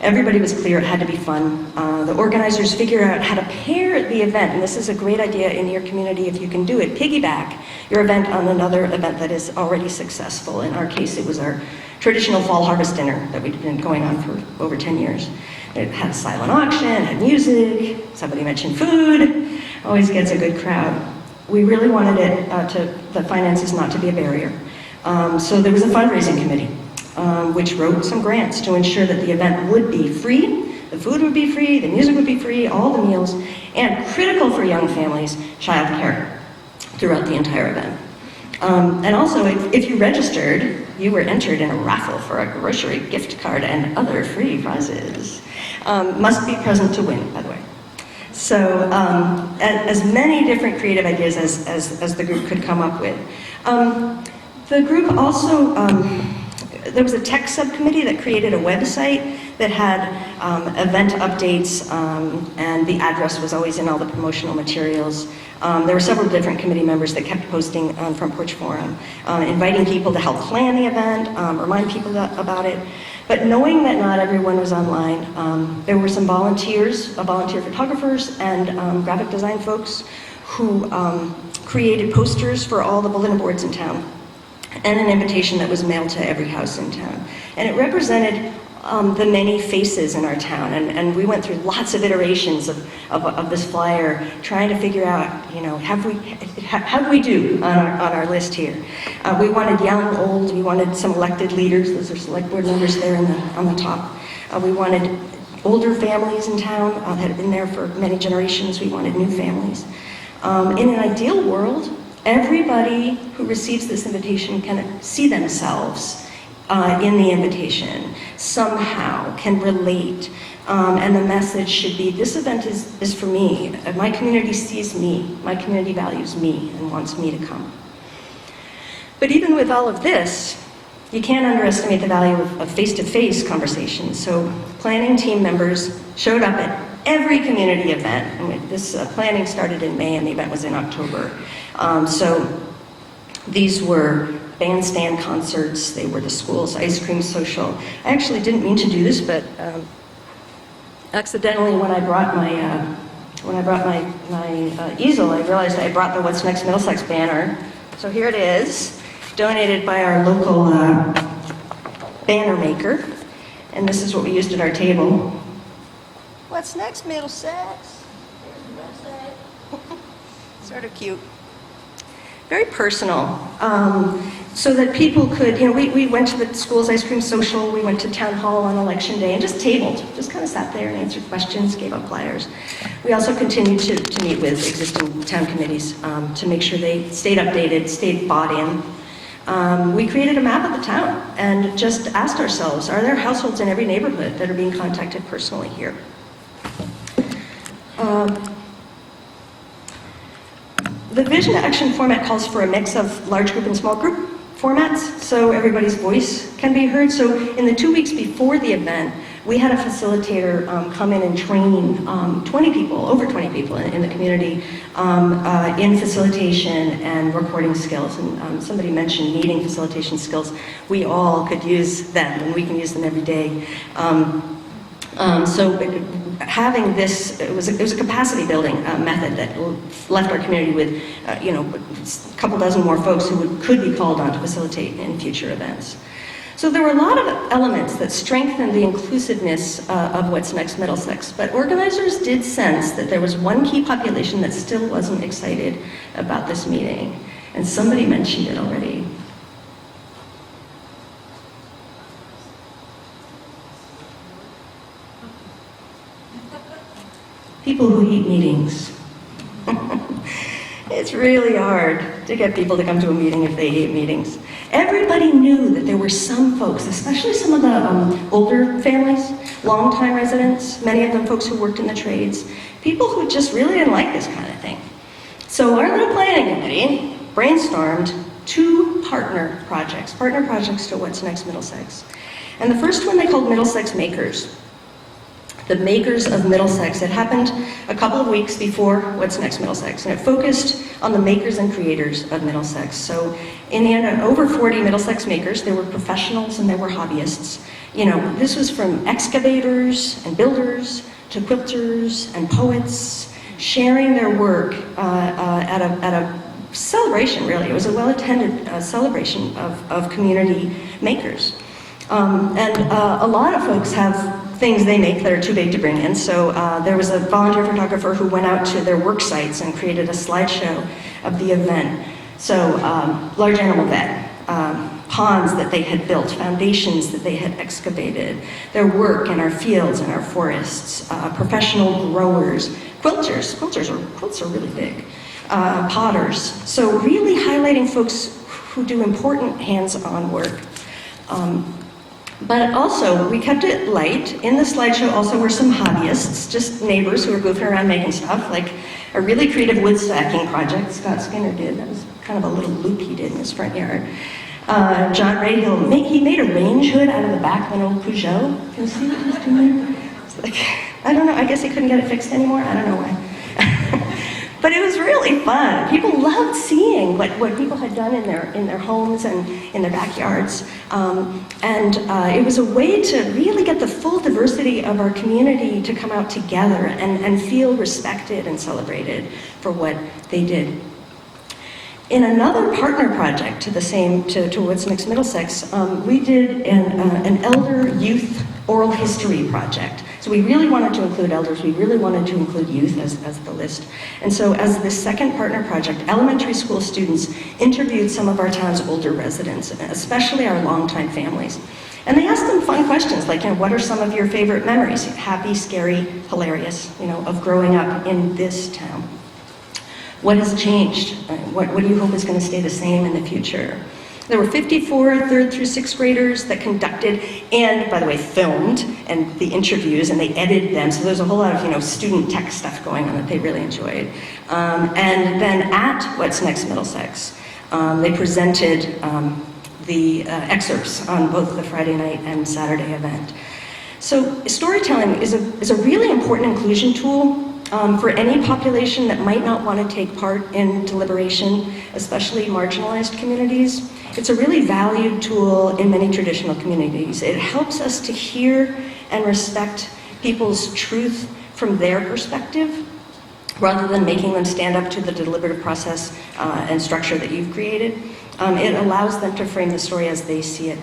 Everybody was clear it had to be fun. The organizers figured out how to pair the event, and this is a great idea in your community if you can do it. Piggyback your event on another event that is already successful. In our case, it was our traditional fall harvest dinner that we'd been going on for over 10 years. It had a silent auction, had music, somebody mentioned food, always gets a good crowd. We really wanted the finances not to be a barrier. So there was a fundraising committee, which wrote some grants to ensure that the event would be free, the food would be free, the music would be free, all the meals, and critical for young families, childcare throughout the entire event. And also, if you registered, you were entered in a raffle for a grocery gift card and other free prizes. Must be present to win, by the way. So, as many different creative ideas as the group could come up with. The group also, there was a tech subcommittee that created a website that had event updates, and the address was always in all the promotional materials. There were several different committee members that kept posting on Front Porch Forum, inviting people to help plan the event, remind people about it. But knowing that not everyone was online, there were some volunteer photographers and graphic design folks who created posters for all the bulletin boards in town, and an invitation that was mailed to every house in town. And it represented the many faces in our town, and we went through lots of iterations of this flyer, trying to figure out, how do we do on our list here? We wanted young, old, we wanted some elected leaders, those are select board members there on the top. We wanted older families in town that had been there for many generations. We wanted new families. In an ideal world, everybody who receives this invitation can see themselves in the invitation, somehow can relate, and the message should be, this event is for me. My community sees me, my community values me and wants me to come. But even with all of this, you can't underestimate the value of face-to-face conversations. So planning team members showed up at every community event. And this planning started in May and the event was in October. So these were bandstand concerts, they were the school's ice cream social. I actually didn't mean to do this, but accidentally when I brought my easel, I realized I brought the What's Next Middlesex banner. So here it is, donated by our local banner maker. And this is what we used at our table. What's next, Middlesex? Sort of cute. Very personal, so that people could, we went to the school's ice cream social, we went to town hall on election day and just tabled, just kind of sat there and answered questions, gave out flyers. We also continued to meet with existing town committees to make sure they stayed updated, stayed bought in. We created a map of the town and just asked ourselves, are there households in every neighborhood that are being contacted personally here? The vision to action format calls for a mix of large group and small group formats so everybody's voice can be heard. So in the 2 weeks before the event, we had a facilitator come in and train 20 people, over 20 people in the community in facilitation and recording skills. And somebody mentioned needing facilitation skills. We all could use them, and we can use them every day. Having this, it was a capacity building method that left our community with, a couple dozen more folks who could be called on to facilitate in future events. So there were a lot of elements that strengthened the inclusiveness of What's Next Middlesex, but organizers did sense that there was one key population that still wasn't excited about this meeting, and somebody mentioned it already. People who hate meetings. It's really hard to get people to come to a meeting if they hate meetings. Everybody knew that there were some folks, especially some of the older families, longtime residents, many of them folks who worked in the trades, people who just really didn't like this kind of thing. So our little planning committee brainstormed 2 partner projects to What's Next Middlesex. And the first one they called Middlesex Makers. The Makers of Middlesex. It happened a couple of weeks before What's Next Middlesex, and it focused on the makers and creators of Middlesex. So in the end, over 40 Middlesex makers. There were professionals and there were hobbyists. This was from excavators and builders to quilters and poets, sharing their work at a celebration, really. It was a well-attended celebration of community makers. A lot of folks have things they make that are too big to bring in. So there was a volunteer photographer who went out to their work sites and created a slideshow of the event. So large animal vet, ponds that they had built, foundations that they had excavated, their work in our fields and our forests, professional growers, quilters. Quilts are really big. Potters. So really highlighting folks who do important hands-on work. But also, we kept it light. In the slideshow also were some hobbyists, just neighbors who were goofing around making stuff, like a really creative wood stacking project Scott Skinner did. That was kind of a little loop he did in his front yard. John Rayhill, he made a range hood out of the back of an old Peugeot. Can you see what he's doing? It's like, I don't know, I guess he couldn't get it fixed anymore. I don't know why. But it was really fun. People loved seeing what people had done in their homes and in their backyards. It was a way to really get the full diversity of our community to come out together and feel respected and celebrated for what they did. In another partner project to What's Next Middlesex, we did an elder youth oral history project. So we really wanted to include elders, we really wanted to include youth as the list. And so as the second partner project, elementary school students interviewed some of our town's older residents, especially our longtime families. And they asked them fun questions like, what are some of your favorite memories? Happy, scary, hilarious, of growing up in this town. What has changed? What do you hope is going to stay the same in the future? There were 54 3rd through 6th graders that conducted and, by the way, filmed and the interviews, and they edited them. So there's a whole lot of student tech stuff going on that they really enjoyed. And then at What's Next Middlesex, they presented the excerpts on both the Friday night and Saturday event. So storytelling is a really important inclusion tool for any population that might not want to take part in deliberation, especially marginalized communities. It's a really valued tool in many traditional communities. It helps us to hear and respect people's truth from their perspective, rather than making them stand up to the deliberative process and structure that you've created. It allows them to frame the story as they see it.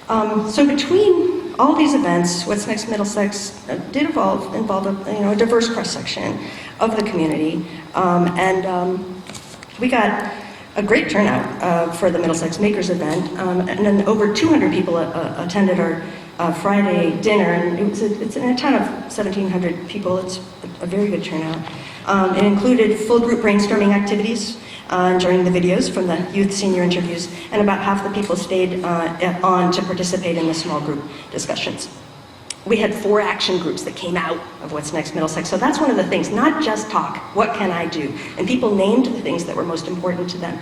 So between all these events, What's Next Middlesex did involve a diverse cross-section of the community, we got a great turnout for the Middlesex Makers event, and then over 200 people attended our Friday dinner, and it's in a town of 1,700 people. It's a very good turnout. It included full group brainstorming activities during the videos from the youth senior interviews, and about half the people stayed on to participate in the small group discussions. We had 4 action groups that came out of What's Next Middlesex. So that's one of the things, not just talk, what can I do? And people named the things that were most important to them.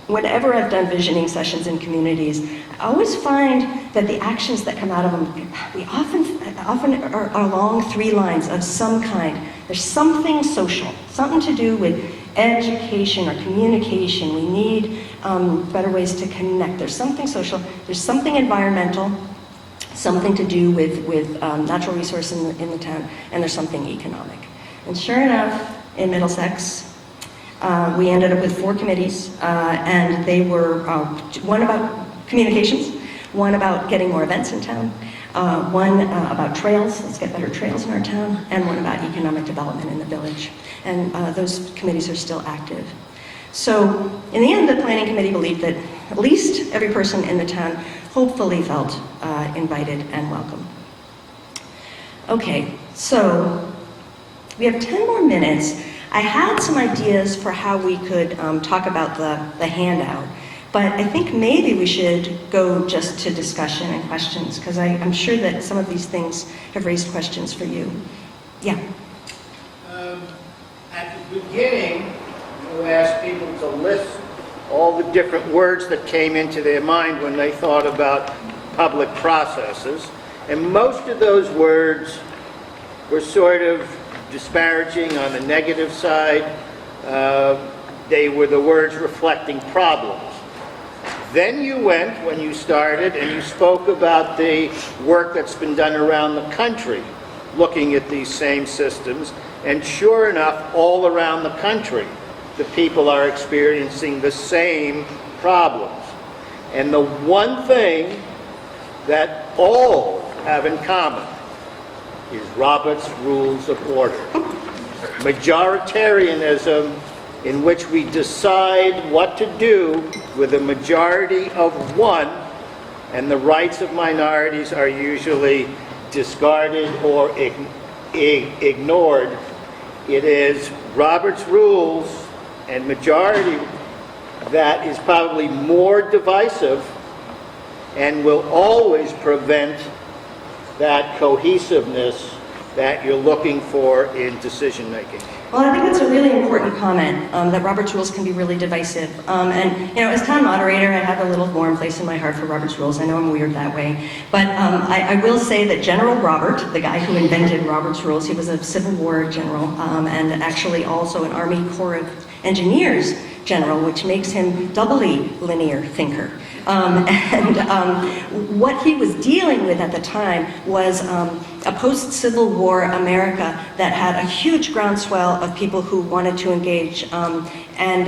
whenever I've done visioning sessions in communities, I always find that the actions that come out of them, they often are along 3 lines of some kind. There's something social, something to do with education or communication. We need better ways to connect. There's something social, there's something environmental, something to do with natural resource in the town, and there's something economic. And sure enough, in Middlesex, we ended up with 4 committees, and they were one about communications, one about getting more events in town, one about trails, let's get better trails in our town, and one about economic development in the village. And those committees are still active. So in the end, the planning committee believed that at least every person in the town hopefully felt invited and welcome. Okay, so we have 10 more minutes. I had some ideas for how we could talk about the handout, but I think maybe we should go just to discussion and questions, because I'm sure that some of these things have raised questions for you. Yeah? At the beginning, you asked people to list all the different words that came into their mind when they thought about public processes, and most of those words were sort of disparaging on the negative side. They were the words reflecting problems. Then you went, when you started, and you spoke about the work that's been done around the country, looking at these same systems, and sure enough, all around the country, the people are experiencing the same problems. And the one thing that all have in common is Robert's Rules of Order. Majoritarianism, in which we decide what to do with a majority of one, and the rights of minorities are usually discarded or ignored. It is Robert's Rules and majority that is probably more divisive and will always prevent that cohesiveness that you're looking for in decision making. Well, I think that's a really important comment, that Robert's Rules can be really divisive. And, you know, as town moderator, I have a little warm place in my heart for Robert's Rules. I know I'm weird that way. But I will say that General Robert, the guy who invented Robert's Rules, he was a Civil War general, and actually also an Army Corps of Engineers general, which makes him doubly linear thinker. What he was dealing with at the time was a post-Civil War America that had a huge groundswell of people who wanted to engage, and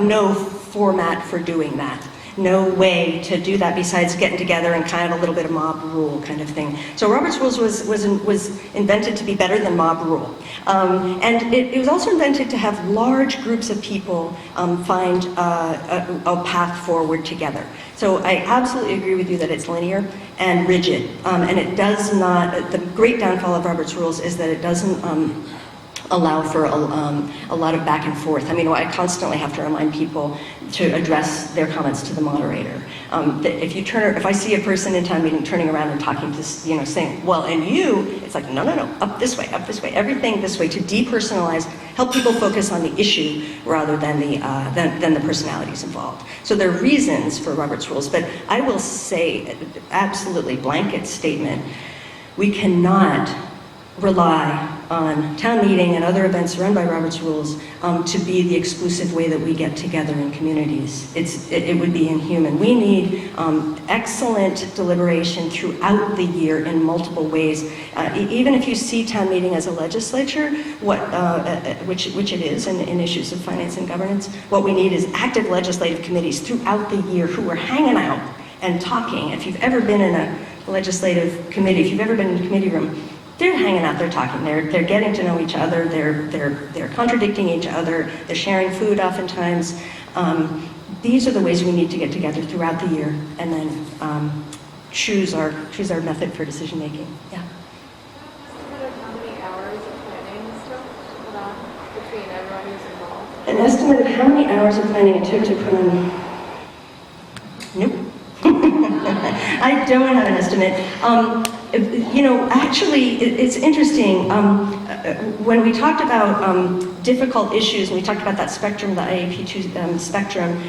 no format for doing that. No way to do that besides getting together and kind of a little bit of mob rule kind of thing. So Robert's Rules was invented to be better than mob rule. And it was also invented to have large groups of people find a path forward together. So I absolutely agree with you that it's linear and rigid. And it does not, the great downfall of Robert's Rules is that it doesn't allow for a lot of back and forth. I mean, I constantly have to remind people to address their comments to the moderator. If I see a person in town meeting turning around and talking to, saying, well, and you, it's like, no, up this way, everything this way, to depersonalize, help people focus on the issue rather than the personalities involved. So there are reasons for Robert's Rules, but I will say, absolutely blanket statement, we cannot rely on town meeting and other events run by Robert's Rules to be the exclusive way that we get together in communities. It would be inhuman. We need excellent deliberation throughout the year in multiple ways. Even if you see town meeting as a legislature, which it is in issues of finance and governance, what we need is active legislative committees throughout the year who are hanging out and talking. If you've ever been in a legislative committee, if you've ever been in a committee room, they're hanging out, they're talking, they're getting to know each other, they're contradicting each other, they're sharing food oftentimes. These are the ways we need to get together throughout the year and then choose our method for decision making. Yeah. How many hours of planning stuff to put on between everyone who's involved? An estimate of how many hours of planning it took to put on? Nope. I don't have an estimate. Actually, it's interesting. When we talked about difficult issues, and we talked about that spectrum, the IAP2 spectrum,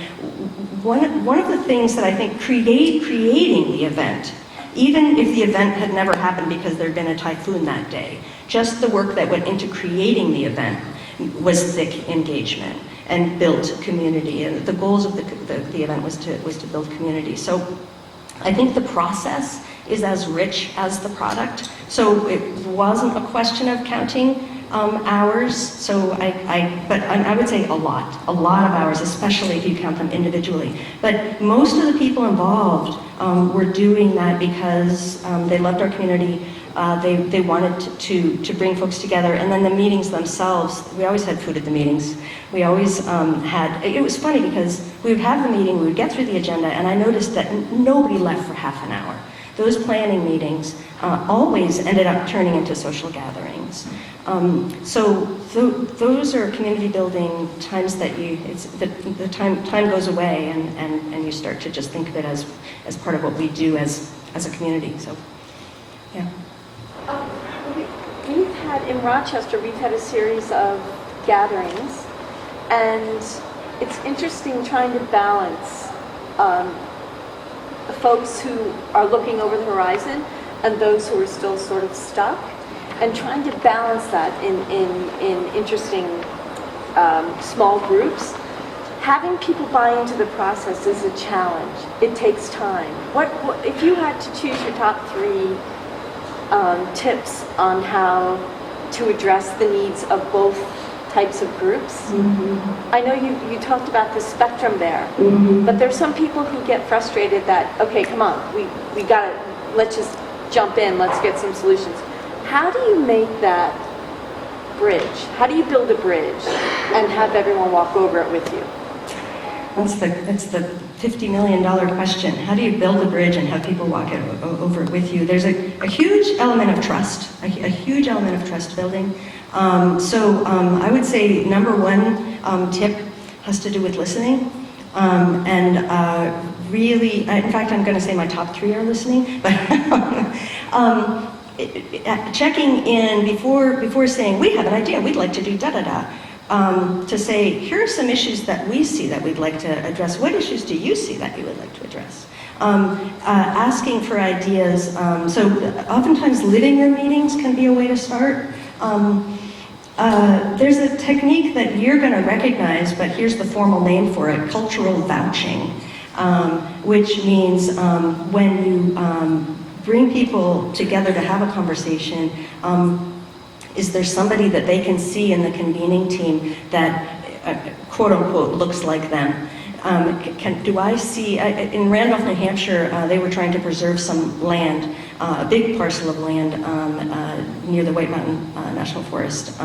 one of the things that I think creating the event, even if the event had never happened because there'd been a typhoon that day, just the work that went into creating the event was thick engagement and built community. And the goals of the event was to build community. So I think the process is as rich as the product. So it wasn't a question of counting hours. So I would say a lot of hours, especially if you count them individually. But most of the people involved were doing that because they loved our community. They wanted to bring folks together. And then the meetings themselves, we always had food at the meetings. We always it was funny because we would have the meeting, we would get through the agenda, and I noticed that nobody left for half an hour. Those planning meetings always ended up turning into social gatherings. So those are community building times that the time goes away and you start to just think of it as part of what we do as a community. So, yeah. We've had, in Rochester, we've had a series of gatherings, and it's interesting trying to balance folks who are looking over the horizon and those who are still sort of stuck, and trying to balance that in interesting small groups. Having people buy into the process is a challenge. It takes time. What if you had to choose your top 3 tips on how to address the needs of both types of groups? Mm-hmm. I know you talked about the spectrum there, mm-hmm. but there's some people who get frustrated that, okay, come on, we gotta, let's just jump in, let's get some solutions. How do you make that bridge? How do you build a bridge and have everyone walk over it with you? That's the $50 million question. How do you build a bridge and have people walk over it with you? There's a huge element of trust, a huge element of trust building. So I would say number 1 tip has to do with listening. Really, in fact, I'm going to say my top 3 are listening, but checking in before saying, we have an idea, we'd like to do da-da-da. To say, here are some issues that we see that we'd like to address. What issues do you see that you would like to address? Asking for ideas. So oftentimes living room meetings can be a way to start. There's a technique that you're going to recognize, but here's the formal name for it, cultural vouching, which means when you bring people together to have a conversation, is there somebody that they can see in the convening team that, quote unquote, looks like them? Do I see, in Randolph, New Hampshire, they were trying to preserve some land, a big parcel of land near the White Mountain National Forest.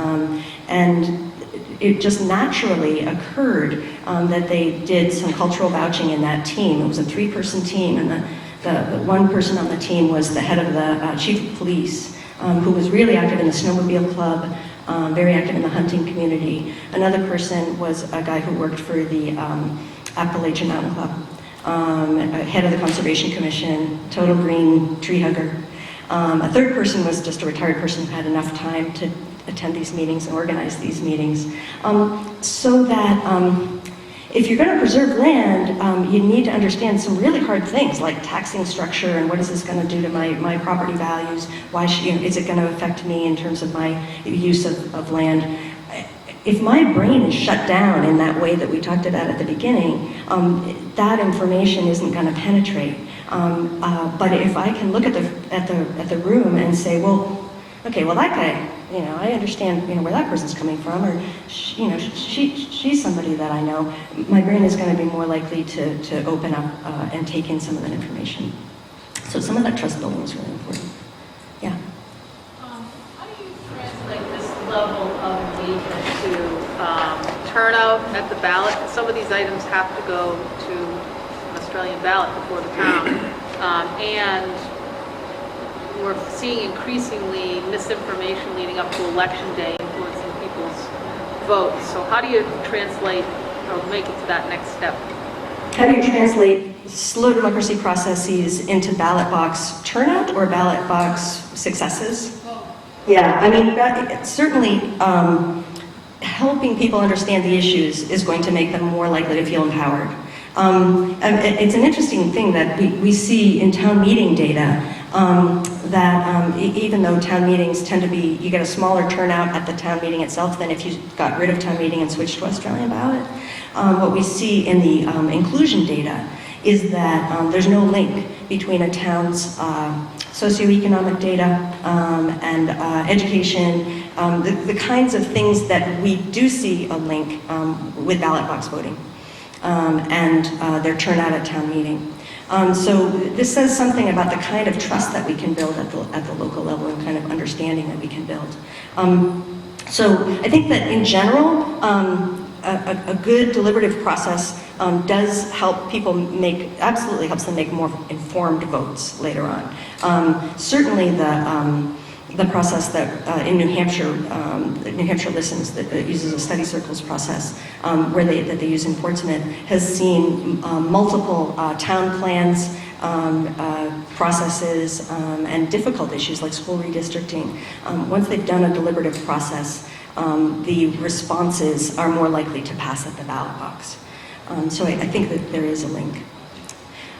And it just naturally occurred that they did some cultural vouching in that team. It was a 3-person team, and the one person on the team was the head of the chief of police, who was really active in the snowmobile club, very active in the hunting community. Another person was a guy who worked for the Appalachian Mountain Club, head of the Conservation Commission, total green tree hugger. A third person was just a retired person who had enough time to attend these meetings and organize these meetings. So that if you're going to preserve land, you need to understand some really hard things like taxing structure and what is this going to do to my property values? Why is it going to affect me in terms of my use of land? If my brain is shut down in that way that we talked about at the beginning, that information isn't going to penetrate. But if I can look at the room and say, well, okay, well that guy, I understand, where that person's coming from, or she's somebody that I know. My brain is going to be more likely to open up and take in some of that information. So some of that trust building is really important. Yeah. How do you translate this level of engagement to turnout at the ballot? Some of these items have to go to an Australian ballot before the town, and we're seeing increasingly misinformation leading up to election day influencing people's votes. So how do you translate or make it to that next step? How do you translate slow democracy processes into ballot box turnout or ballot box successes? Yeah, certainly helping people understand the issues is going to make them more likely to feel empowered. It's an interesting thing that we see in town meeting data, that even though town meetings tend to be, you get a smaller turnout at the town meeting itself than if you got rid of town meeting and switched to Australian ballot. What we see in the inclusion data is that there's no link between a town's socioeconomic data and education, the kinds of things that we do see a link with ballot box voting and their turnout at town meeting. So this says something about the kind of trust that we can build at the local level and kind of understanding that we can build. So I think that in general, a good deliberative process does help people absolutely helps them make more informed votes later on. Certainly the process that in New Hampshire Listens, that uses a study circles process that they use in Portsmouth, has seen multiple town plans, processes, and difficult issues like school redistricting. Once they've done a deliberative process, the responses are more likely to pass at the ballot box. So I think that there is a link.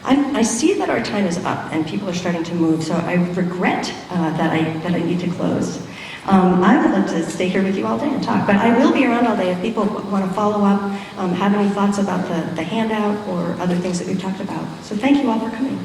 I see that our time is up and people are starting to move, so I regret that I need to close. I would love to stay here with you all day and talk, but I will be around all day if people want to follow up, have any thoughts about the handout or other things that we've talked about. So thank you all for coming.